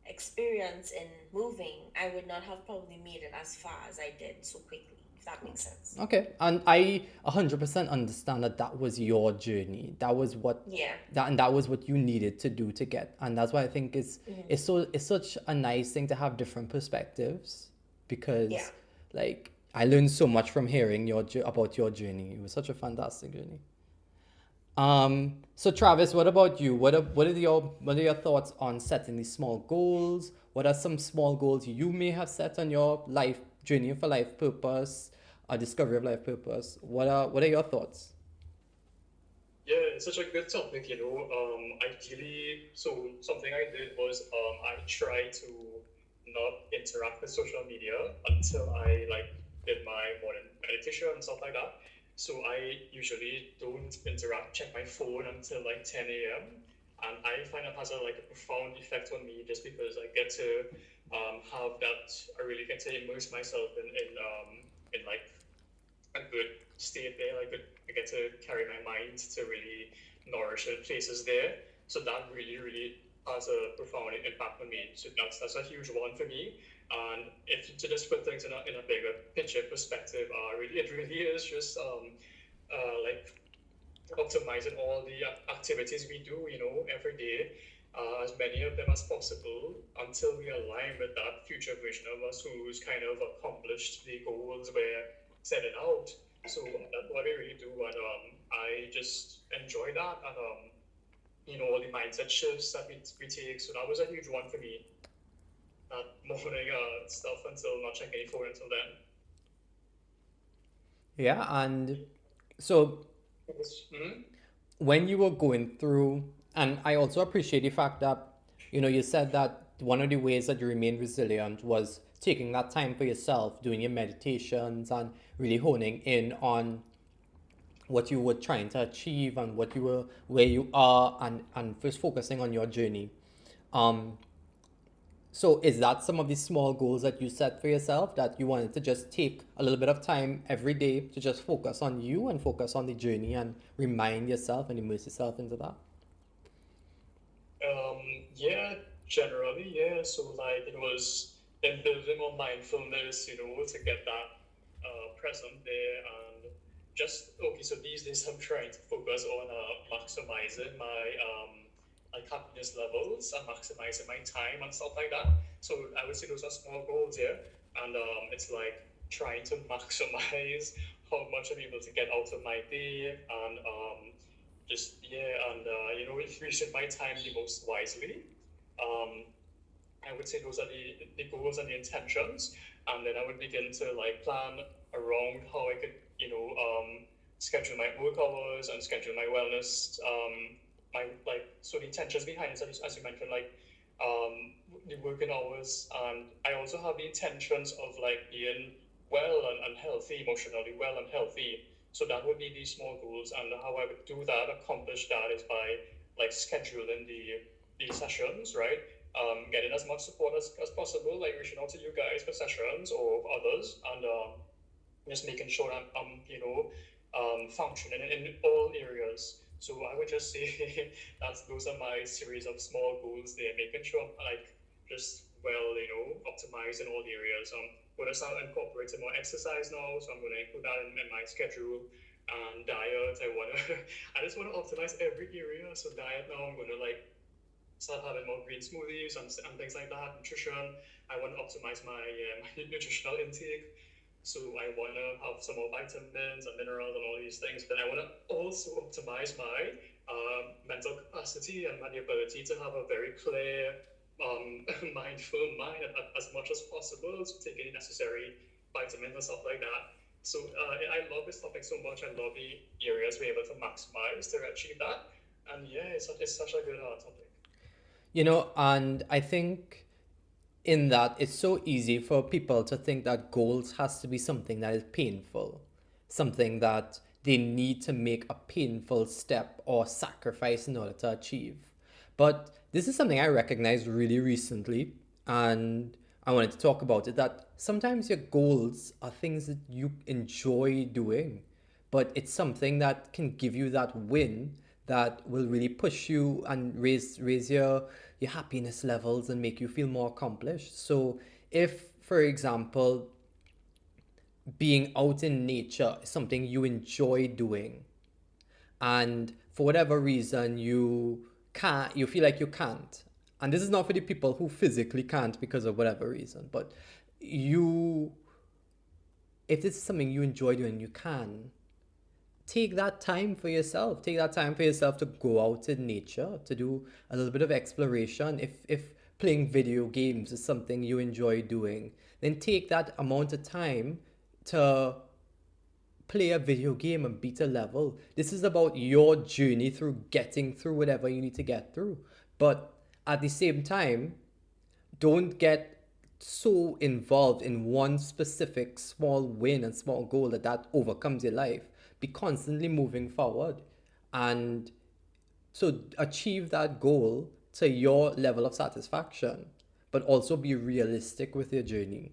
experience in moving, I would not have probably made it as far as I did so quickly, if that makes sense. Okay, and I 100% understand that that was your journey. That was what Yeah. that was what you needed to do to get, and that's why I think Hmm. it's such a nice thing to have different perspectives, Yeah. because like I learned so much from hearing about your journey. It was such a fantastic journey. So Travis, what about you? What are your thoughts on setting these small goals? What are some small goals you may have set on your life journey for life purpose, a discovery of life purpose? What are your thoughts? Yeah, it's such a good topic, you know. Ideally, so something I did was I tried to not interact with social media until I like did my morning meditation and stuff like that. So I usually don't check my phone until like 10 a.m. And I find that has a profound effect on me just because I get to have that. I really get to immerse myself in like a good state there. I get to carry my mind to really nourish the places there. So that really, really has a profound impact on me. So that's a huge one for me. And if to just put things in a bigger picture perspective, really it really is just like optimizing all the activities we do, you know, every day, as many of them as possible until we align with that future version of us who's kind of accomplished the goals we're setting out. So that's what I really do, and I just enjoy that, and you know, all the mindset shifts that we take. So that was a huge one for me. That morning stuff until not checking any phone until then. Yeah, and so Mm-hmm. when you were going through, and I also appreciate the fact that, you said that one of the ways that you remained resilient was taking that time for yourself, doing your meditations, and really honing in on what you were trying to achieve and what you were where you are, and first focusing on your journey. Um, so is that some of the small goals that you set for yourself, that you wanted to just take a little bit of time every day to just focus on you and focus on the journey and remind yourself and immerse yourself into that? Yeah, generally, yeah. So like it was in building more mindfulness, you know, to get that present there and just okay. So these days I'm trying to focus on maximizing my like happiness levels and maximizing my time and stuff like that. So I would say those are small goals here, and it's like trying to maximize how much I'm able to get out of my day and just yeah, and using my time the most wisely. Um, I would say those are the goals and the intentions, and then I would begin to like plan around how I could schedule my work hours and schedule my wellness. My like so the intentions behind it, as you mentioned, like the working hours, and I also have the intentions of like being well and healthy, emotionally well and healthy. So that would be these small goals, and how I would do that, accomplish that, is by like scheduling the sessions, right? Getting as much support as possible, like reaching out to you guys for sessions or others, and just making sure I'm functioning in all areas. So I would just say that's those are my series of small goals there, making sure I'm like just well, optimized in all the areas. Going to start incorporating more exercise now, so I'm going to include that in my schedule. And diet, I just want to optimize every area. So diet now, I'm going to like start having more green smoothies and things like that. Nutrition, I want to optimize my nutritional intake. So I want to have some more vitamins and minerals and all these things. But I want to also optimize my mental capacity and my ability to have a very clear, mindful mind as much as possible to take any necessary vitamins and stuff like that. So I love this topic so much. I love the areas we're able to maximize to achieve that. And yeah, it's such a good topic. And I think in that it's so easy for people to think that goals has to be something that is painful, something that they need to make a painful step or sacrifice in order to achieve. But this is something I recognized really recently, and I wanted to talk about it, that sometimes your goals are things that you enjoy doing, but it's something that can give you that win that will really push you and raise your happiness levels and make you feel more accomplished. So if, for example, being out in nature is something you enjoy doing, and for whatever reason you feel like you can't, and this is not for the people who physically can't because of whatever reason, but you if this is something you enjoy doing, you can take that time for yourself. Take that time for yourself to go out in nature, to do a little bit of exploration. If playing video games is something you enjoy doing, then take that amount of time to play a video game and beat a level. This is about your journey through getting through whatever you need to get through. But at the same time, don't get so involved in one specific small win and small goal that overcomes your life. Be constantly moving forward, and so achieve that goal to your level of satisfaction, but also be realistic with your journey.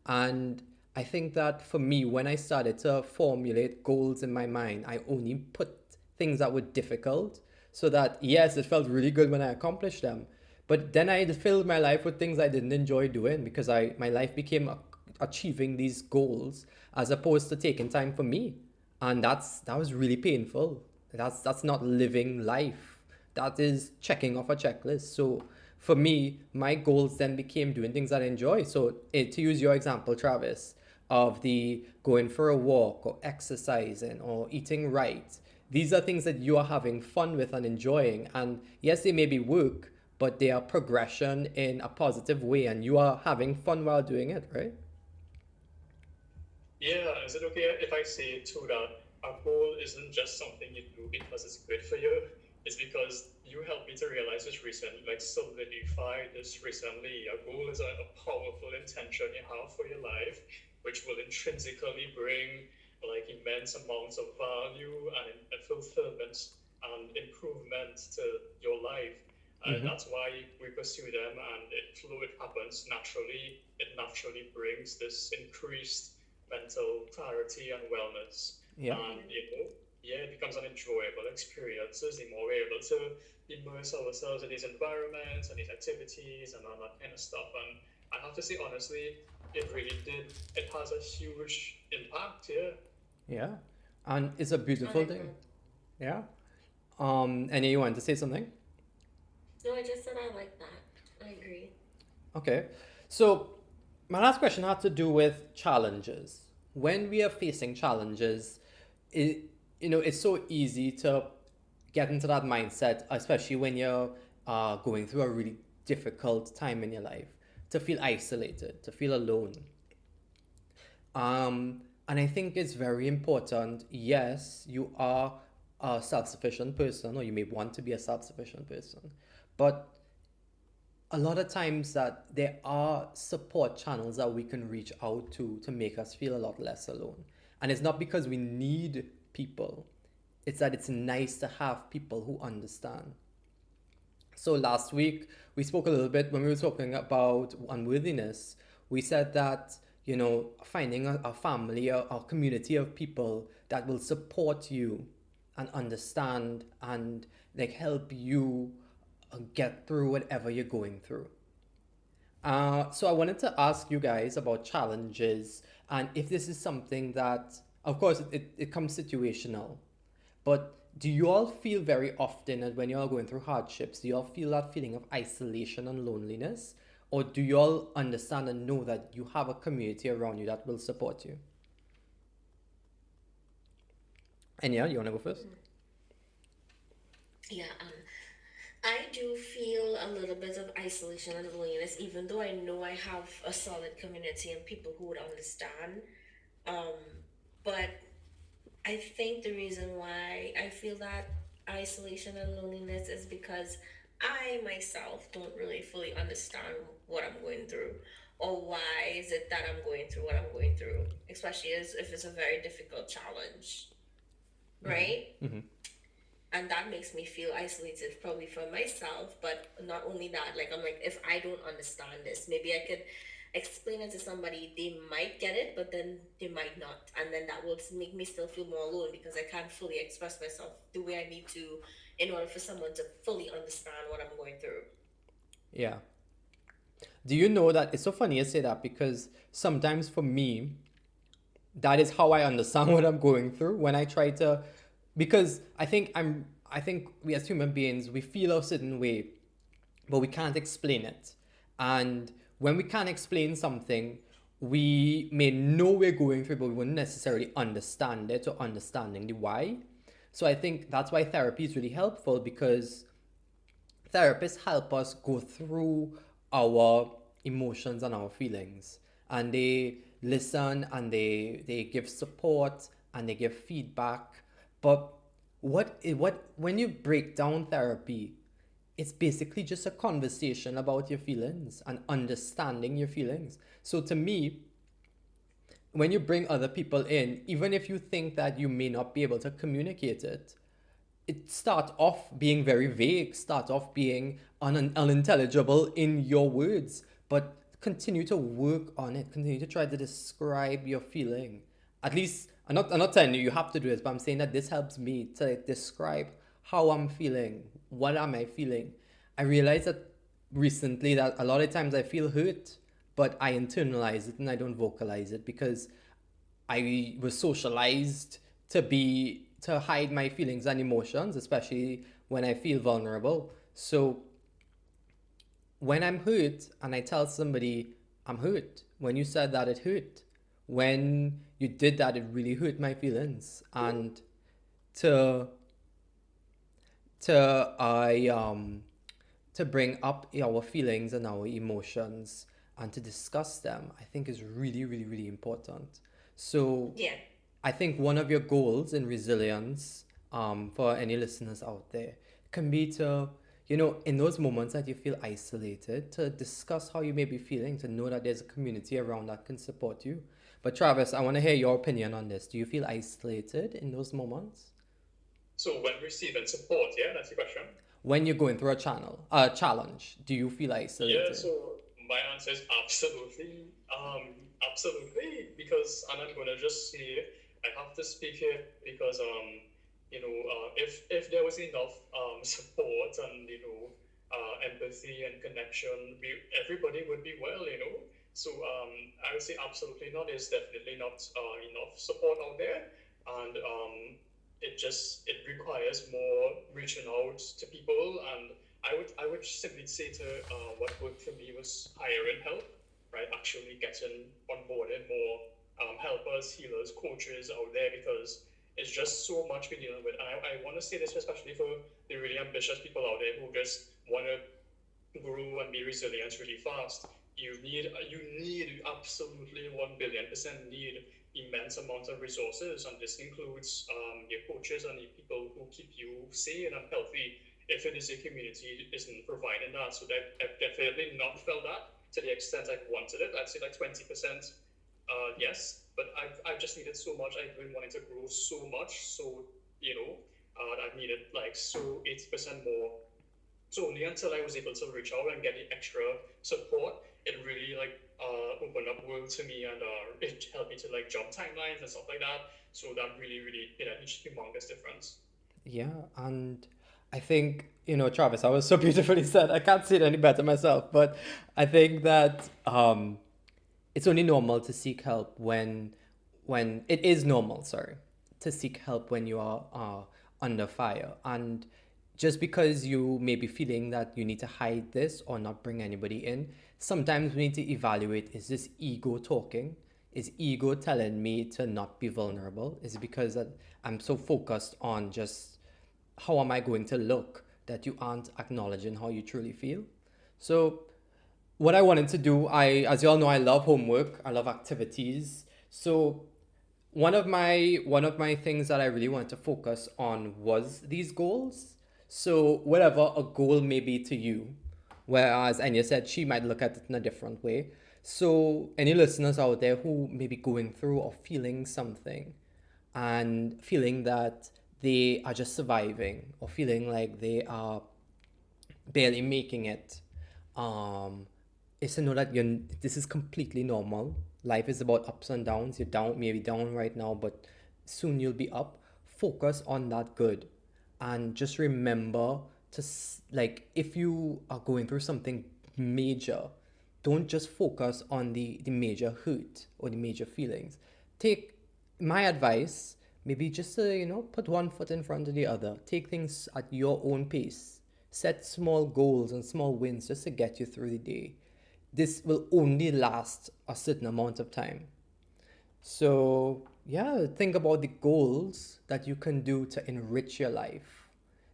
And I think that for me, when I started to formulate goals in my mind, I only put things that were difficult, so that yes, it felt really good when I accomplished them. But then I filled my life with things I didn't enjoy doing, because my life became achieving these goals as opposed to taking time for me. And that was really painful. That's not living life. That is checking off a checklist. So for me, my goals then became doing things that I enjoy. So to use your example, Travis, of the going for a walk or exercising or eating right, these are things that you are having fun with and enjoying. And yes, they may be work, but they are progression in a positive way, and you are having fun while doing it, right? Yeah, is it okay if I say too that a goal isn't just something you do because it's good for you? It's because you helped me to realize this recently, like solidify this recently. A goal is a powerful intention you have for your life, which will intrinsically bring like immense amounts of value and fulfillment and improvement to your life. That's why we pursue them, and it happens naturally. It naturally brings this increased mental clarity and wellness. Yeah. And yeah, it becomes an enjoyable experience. The more we're able to immerse ourselves in these environments and these activities and all that kind of stuff. And I have to say honestly, it really did. It has a huge impact. Yeah. Yeah. And it's a I beautiful like thing. that. Yeah. And you want to say something? No, I just said I like that. I agree. Okay. So my last question had to do with challenges. When we are facing challenges, it it's so easy to get into that mindset, especially when you're going through a really difficult time in your life, to feel isolated, to feel alone. And I think it's very important. Yes, you are a self-sufficient person, or you may want to be a self-sufficient person, but a lot of times that there are support channels that we can reach out to make us feel a lot less alone. And it's not because we need people, it's that it's nice to have people who understand. So last week we spoke a little bit when we were talking about unworthiness. We said that finding a family, a community of people that will support you and understand and like help you get through whatever you're going through. So I wanted to ask you guys about challenges and if this is something that, of course, it comes situational, but do you all feel very often that when you're going through hardships, do you all feel that feeling of isolation and loneliness? Or do you all understand and know that you have a community around you that will support you? And yeah, you want to go first? Yeah, I do feel a little bit of isolation and loneliness, even though I know I have a solid community and people who would understand. Um, but I think the reason why I feel that isolation and loneliness is because I myself don't really fully understand what I'm going through, or why is it that I'm going through what I'm going through, especially as if it's a very difficult challenge, right? And that makes me feel isolated probably from myself. But not only that, like I'm like, if I don't understand this, maybe I could explain it to somebody, they might get it, but then they might not, and then that will make me still feel more alone because I can't fully express myself the way I need to in order for someone to fully understand what I'm going through. Yeah. Do you know that it's so funny you say that because sometimes for me, that is how I understand what I'm going through when I try to, because I think we as human beings we feel a certain way, but we can't explain it. And when we can't explain something, we may know we're going through, but we wouldn't necessarily understand it or understanding the why. So I think that's why therapy is really helpful because therapists help us go through our emotions and our feelings, and they listen and they give support and they give feedback. But what when you break down therapy, it's basically just a conversation about your feelings and understanding your feelings. So to me, when you bring other people in, even if you think that you may not be able to communicate it, it start off being very vague, start off being unintelligible in your words, but continue to work on it, continue to try to describe your feeling. At least I'm not telling you you have to do this, but I'm saying that this helps me to like, describe how I'm feeling, what am I feeling. I realized that recently that a lot of times I feel hurt, but I internalize it and I don't vocalize it because I was socialized to hide my feelings and emotions, especially when I feel vulnerable. So when I'm hurt and I tell somebody I'm hurt, when you said that it hurt, when you did that it really hurt my feelings, and to to I to bring up our feelings and our emotions and to discuss them, I think is really, really, really important. So Yeah. I think one of your goals in resilience, for any listeners out there, can be to, in those moments that you feel isolated, to discuss how you may be feeling, to know that there's a community around that can support you. But Travis, I want to hear your opinion on this. Do you feel isolated in those moments? So when receiving support, yeah, that's the question. When you're going through a challenge, do you feel Yeah, isolated? so my answer is absolutely, because, and I'm gonna just say, I have to speak here because, if there was enough support and empathy and connection, everybody would be well. So I would say absolutely not. There's definitely not enough support out there. and it requires more reaching out to people. And I would simply say to what worked for me was hiring help, right? Actually getting onboarded more helpers, healers, coaches out there, because it's just so much we're dealing with. And I want to say this especially for the really ambitious people out there who just want to grow and be resilient really fast. You absolutely 1 billion% need immense amount of resources, and this includes your coaches and the people who keep you sane and healthy. If it is a community isn't providing that, so that I've definitely not felt that to the extent I've wanted it. I'd say like 20%, yes, but I've just needed so much. I've been wanting to grow so much, so you know, I've needed like so 80% more. So only until I was able to reach out and get the extra support, it really like opened up world to me, and it helped me to like jump timelines and stuff like that. So that really, really made a humongous difference. Yeah, and I think, Travis, I was so beautifully said. I can't say it any better myself, but I think that it's only normal to seek help when it is normal, sorry, to seek help when you are under fire. And just because you may be feeling that you need to hide this or not bring anybody in, sometimes we need to evaluate, is this ego talking? Is ego telling me to not be vulnerable? Is it because that I'm so focused on just how am I going to look that you aren't acknowledging how you truly feel? So what I wanted to do, as you all know, I love homework, I love activities. So one of my things that I really wanted to focus on was these goals. So whatever a goal may be to you, whereas Anya said she might look at it in a different way. So any listeners out there who may be going through or feeling something and feeling that they are just surviving or feeling like they are barely making it, um, is to know that this is completely normal. Life is about ups and downs. You're down, maybe down right now, but soon you'll be up. Focus on that good, and just remember to like if you are going through something major, don't just focus on the major hurt or the major feelings. Take my advice, maybe just to, put one foot in front of the other. Take things at your own pace. Set small goals and small wins just to get you through the day. This will only last a certain amount of time. So, yeah, think about the goals that you can do to enrich your life,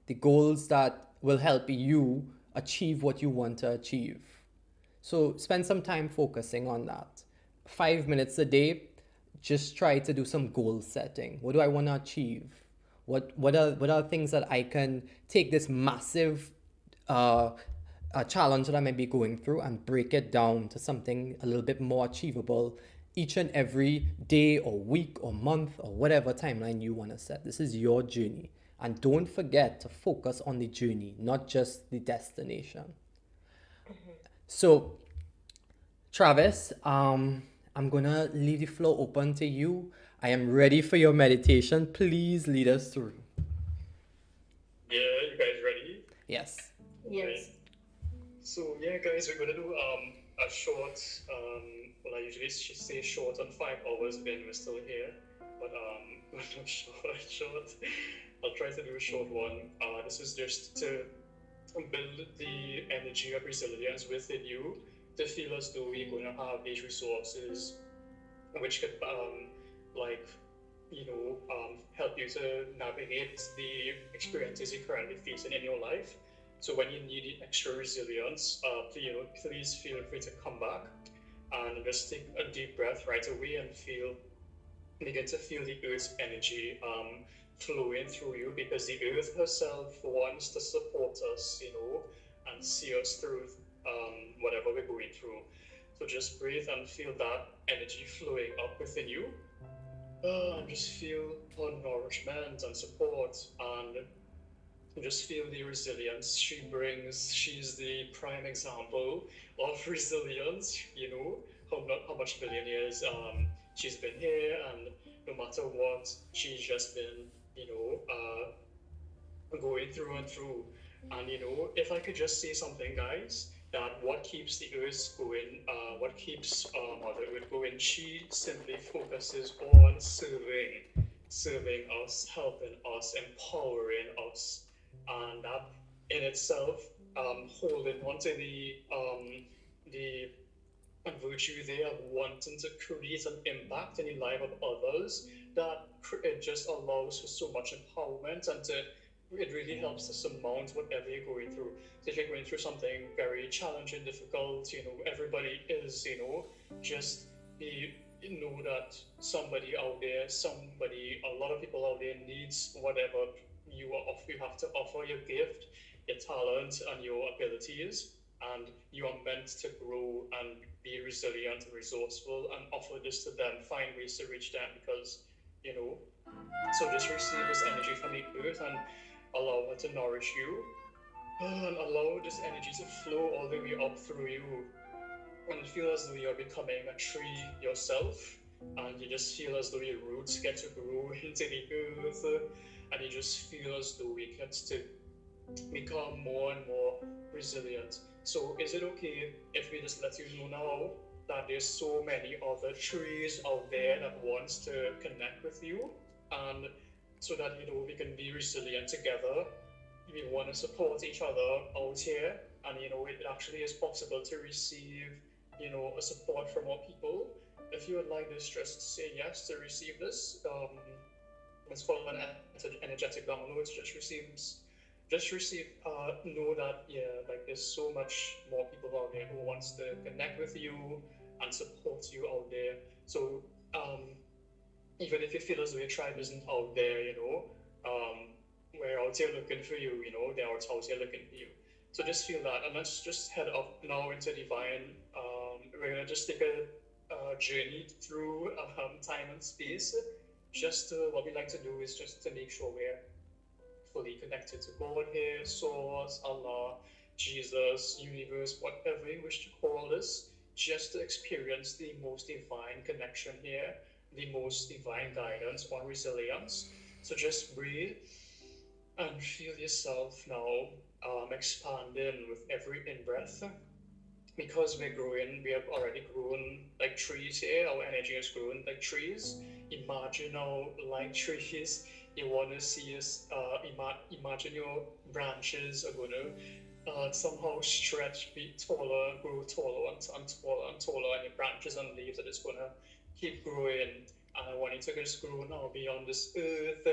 the goals that will help you achieve what you want to achieve. So, spend some time focusing on that. 5 minutes a day, just try to do some goal setting. What do I want to achieve? What are things that I can take this massive uh, challenge that I might be going through and break it down to something a little bit more achievable each and every day or week or month or whatever timeline you want to set. This is your journey. And don't forget to focus on the journey, not just the destination. So, Travis, I'm gonna leave the floor open to you. I am ready for your meditation. Please lead us through. Yeah, you guys ready? Yes. Okay. Yes. So yeah, guys, we're gonna do a short. Well, I usually say short on 5 hours when we're still here, but short. I'll try to do a short one. This is just to build the energy of resilience within you, to feel as though you're going to have these resources which could like help you to navigate the experiences you're currently facing in your life. So when you need extra resilience, please feel free to come back and just take a deep breath right away and begin to feel the earth's energy flowing through you, because the earth herself wants to support us, and see us through whatever we're going through. So just breathe and feel that energy flowing up within you. And just feel her nourishment and support, and just feel the resilience she brings. She's the prime example of resilience. How much billionaires she's been here, and no matter what, she's just been going through and through. And if I could just say something, guys, that what keeps the earth going, what keeps Mother Earth going, she simply focuses on serving us, helping us, empowering us, and that in itself, holding on to the virtue there of wanting to create an impact in the life of others, that it just allows for so much empowerment and to it really helps to surmount whatever you're going through. So if you're going through something very challenging, difficult, everybody is, just be know that somebody out there, a lot of people out there needs whatever you have to offer, your gift, your talent, and your abilities, and you are meant to grow and be resilient and resourceful and offer this to them, find ways to reach them because, you know, so just receive this energy from the earth and allow it to nourish you and allow this energy to flow all the way up through you and feel as though you're becoming a tree yourself and you just feel as though your roots get to grow into the earth and you just feel as though you get to become more and more resilient. So is it okay if we just let you know now that there's so many other trees out there that wants to connect with you and so that we can be resilient together. We want to support each other out here and it actually is possible to receive a support from more people. If you would like this, just say yes to receive this. It's called an energetic download. Just receive know that like there's so much more people out there who wants to connect with you and support you out there. So um, even if you feel as though your tribe isn't out there, um, we're out here looking for you. They're out here looking for you. So just feel that, and let's just head up now into divine. We're gonna just take a journey through time and space. Just what we like to do is just to make sure we're fully connected to God here, Source, Allah, Jesus, universe, whatever you wish to call this, just to experience the most divine connection here, the most divine guidance on resilience. So just breathe and feel yourself now expanding with every in breath. Because we're growing, we have already grown like trees here. Our energy has grown like trees. Imagine now, like trees, you want to see us. Imagine your branches are going to somehow stretch, be taller, grow taller and taller and taller, and your branches and leaves are just going to keep growing. And I want you to just grow now beyond this earth.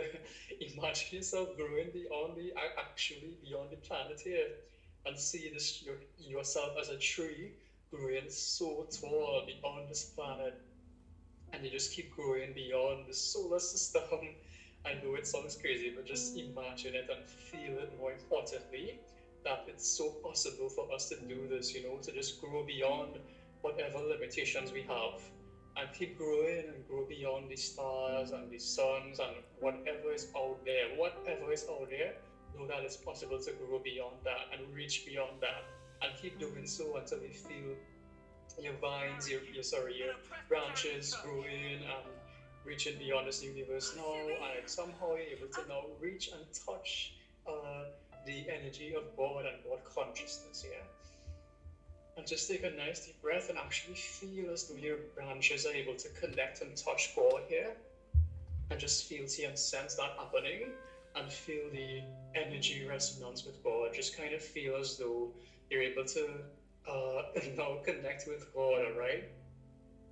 Imagine yourself growing beyond actually beyond the planet here and see yourself as a tree growing so tall beyond this planet, and you just keep growing beyond the solar system. I know it sounds crazy, but just imagine it and feel it. More importantly, that it's so possible for us to do this, to just grow beyond whatever limitations we have and keep growing and grow beyond the stars and the suns and whatever is out there. Whatever is out there, know that it's possible to grow beyond that and reach beyond that and keep doing so until you feel your vines, your branches growing and reaching beyond this universe now, and somehow you're able to now reach and touch the energy of God and God consciousness here. And just take a nice deep breath and actually feel as though your branches are able to connect and touch God here. And just feel, see, and sense that happening and feel the energy resonance with God. Just kind of feel as though you're able to now connect with God, all right?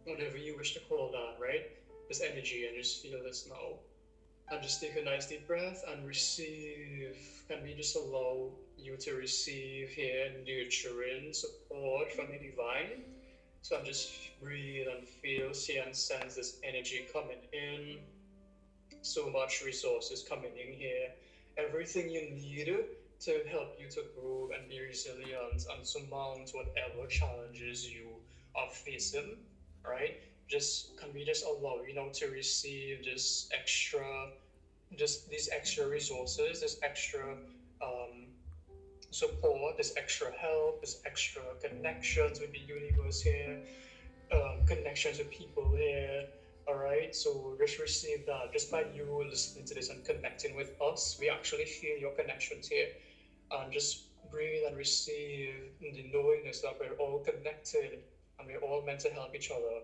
Whatever you wish to call that, right? This energy, and just feel this now. And just take a nice deep breath and receive. Can we just allow you to receive here nurturing support from the divine? So I'm just breathe and feel, see, and sense this energy coming in. So much resources coming in here. Everything you need to help you to grow and be resilient and surmount whatever challenges you are facing, right? Just can we just allow to receive these extra resources, this extra um, support, this extra help, this extra connections with the universe here, connections with people here. All right, so just receive that. Just by you listening to this and connecting with us, we actually feel your connections here. And just breathe and receive the knowingness that we're all connected and we're all meant to help each other.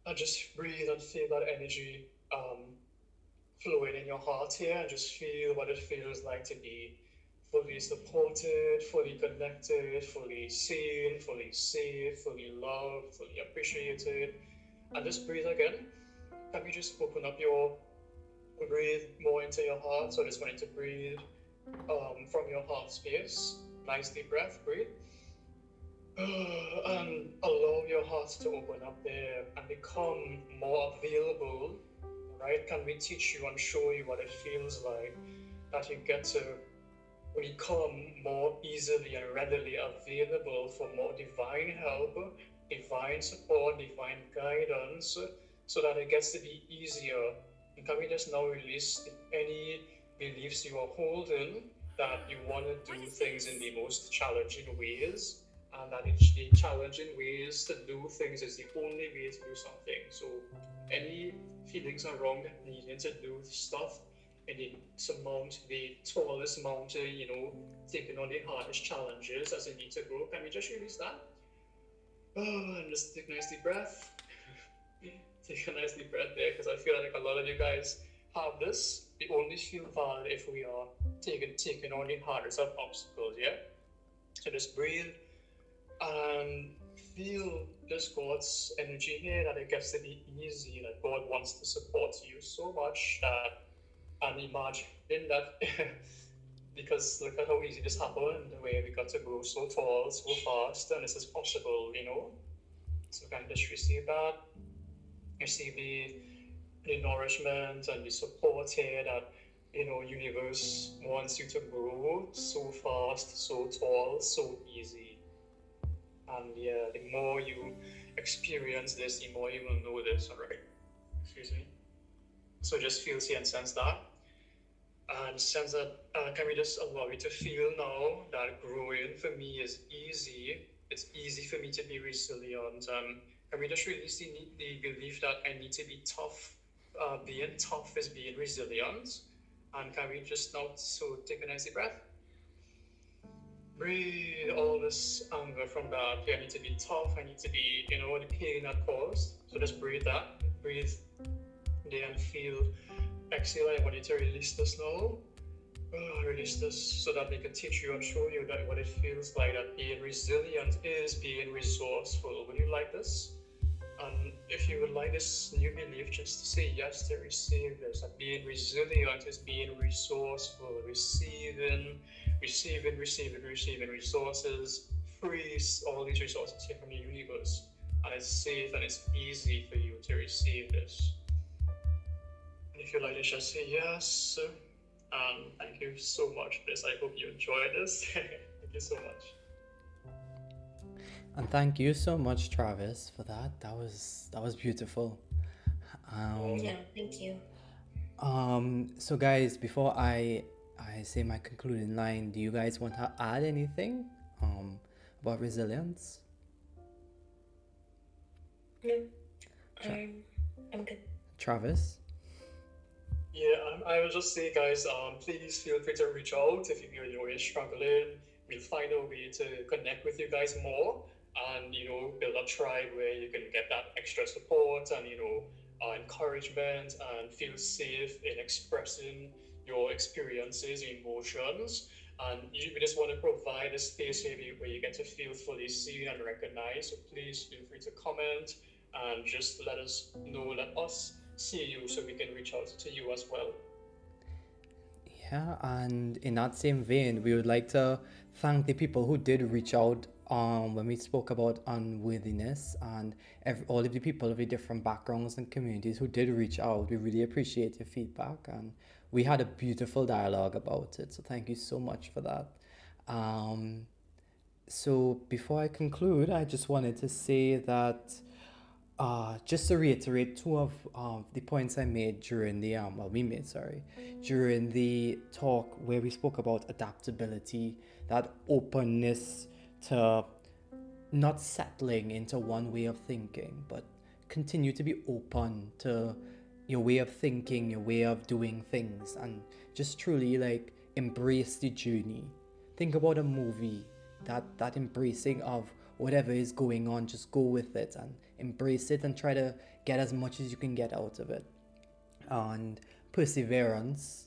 And just breathe and feel that energy flowing in your heart here and just feel what it feels like to be fully supported, fully connected, fully seen, fully safe, fully loved, fully appreciated. And just breathe again. Can you just open up your breathe more into your heart? So just wanting to breathe from your heart space. Nice deep breath, breathe. And allow your heart to open up there and become more available. Right? Can we teach you and show you what it feels like that you get to become more easily and readily available for more divine help, divine support, divine guidance, so that it gets to be easier. And can we just now release any beliefs you are holding that you want to do things in the most challenging ways, and that it's the challenging ways to do things is the only way to do something. So, any feelings around needing to do stuff and the surmount the tallest mountain, taking on the hardest challenges as you need to grow. Can we just release that? And just take a nice deep breath. Take a nice deep breath there because I feel like a lot of you guys have this. We only feel valid if we are taking on the hardest of obstacles, yeah? So just breathe and feel this God's energy here that it gets to be easy, that God wants to support you so much that and imagine that because look at how easy this happened, the way we got to grow so tall, so fast, and this is possible. So we can just receive that, receive the nourishment and the support here that universe wants you to grow so fast, so tall, so easy. And yeah, the more you experience this, the more you will know this, alright? Excuse me. So just feel, see, and sense that. And sense that can we just allow you to feel now that growing for me is easy. It's easy for me to be resilient. Can we just release the belief that I need to be tough? Being tough is being resilient. And can we just now so take a nice deep breath? Breathe all this anger from that. Yeah, I need to be tough. I need to be, the pain that caused. So just breathe that. Breathe there and feel. Exhale. I want you to release this now. Release this so that they can teach you and show you that what it feels like that being resilient is being resourceful. Would you like this? And if you would like this new belief, just say yes to receive this. That being resilient is being resourceful, receiving resources, free all these resources here from the universe. And it's safe and it's easy for you to receive this. And if you like to just say yes. Thank you so much for this. I hope you enjoyed this. Thank you so much. And thank you so much, Travis, for that. That was beautiful. Yeah, Um, thank you. so guys, before I say my concluding line, do you guys want to add anything about resilience? No, Tra- I'm good. Travis? Yeah, I will just say, guys, please feel free to reach out if you're struggling. We'll find a way to connect with you guys more and, build a tribe where you can get that extra support and, encouragement and feel safe in expressing your experiences, emotions. And we just want to provide a space where you get to feel fully seen and recognized. So please feel free to comment and just let us know, let us see you so we can reach out to you as well. Yeah, and in that same vein, we would like to thank the people who did reach out when we spoke about unworthiness and all of the people of the different backgrounds and communities who did reach out. We really appreciate your feedback and we had a beautiful dialogue about it. So thank you so much for that. Um, so before I conclude, I just wanted to say that just to reiterate two of the points I made during the well, we made, sorry, during the talk where we spoke about adaptability, that openness to not settling into one way of thinking, but continue to be open to your way of thinking, your way of doing things, and just truly like embrace the journey. Think about a movie, that embracing of whatever is going on, just go with it and embrace it and try to get as much as you can get out of it. And perseverance,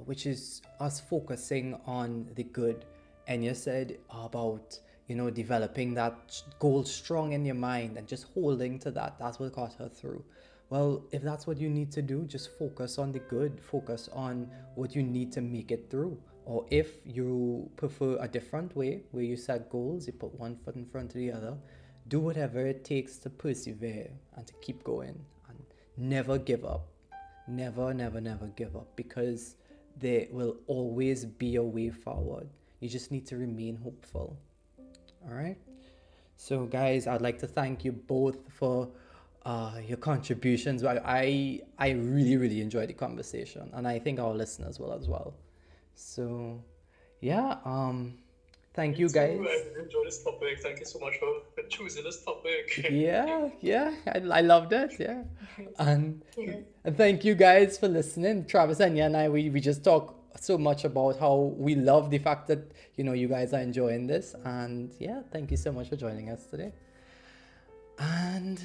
which is us focusing on the good. And you said about, developing that goal strong in your mind and just holding to that. That's what got her through. Well, if that's what you need to do, just focus on the good, focus on what you need to make it through. Or if you prefer a different way where you set goals, you put one foot in front of the other, do whatever it takes to persevere and to keep going and never give up. Never, never, never give up, because there will always be a way forward. You just need to remain hopeful. All right. So, guys, I'd like to thank you both for your contributions. I really, really enjoyed the conversation, and I think our listeners will as well. So, yeah. Thank Me you, too. I guys. really enjoy this topic. Thank you so much for choosing this topic. Yeah, yeah, I loved it. Yeah, and Yeah. and thank you guys for listening. Travis and Nya and I, we just talk so much about how we love the fact that you guys are enjoying this, and yeah, thank you so much for joining us today. And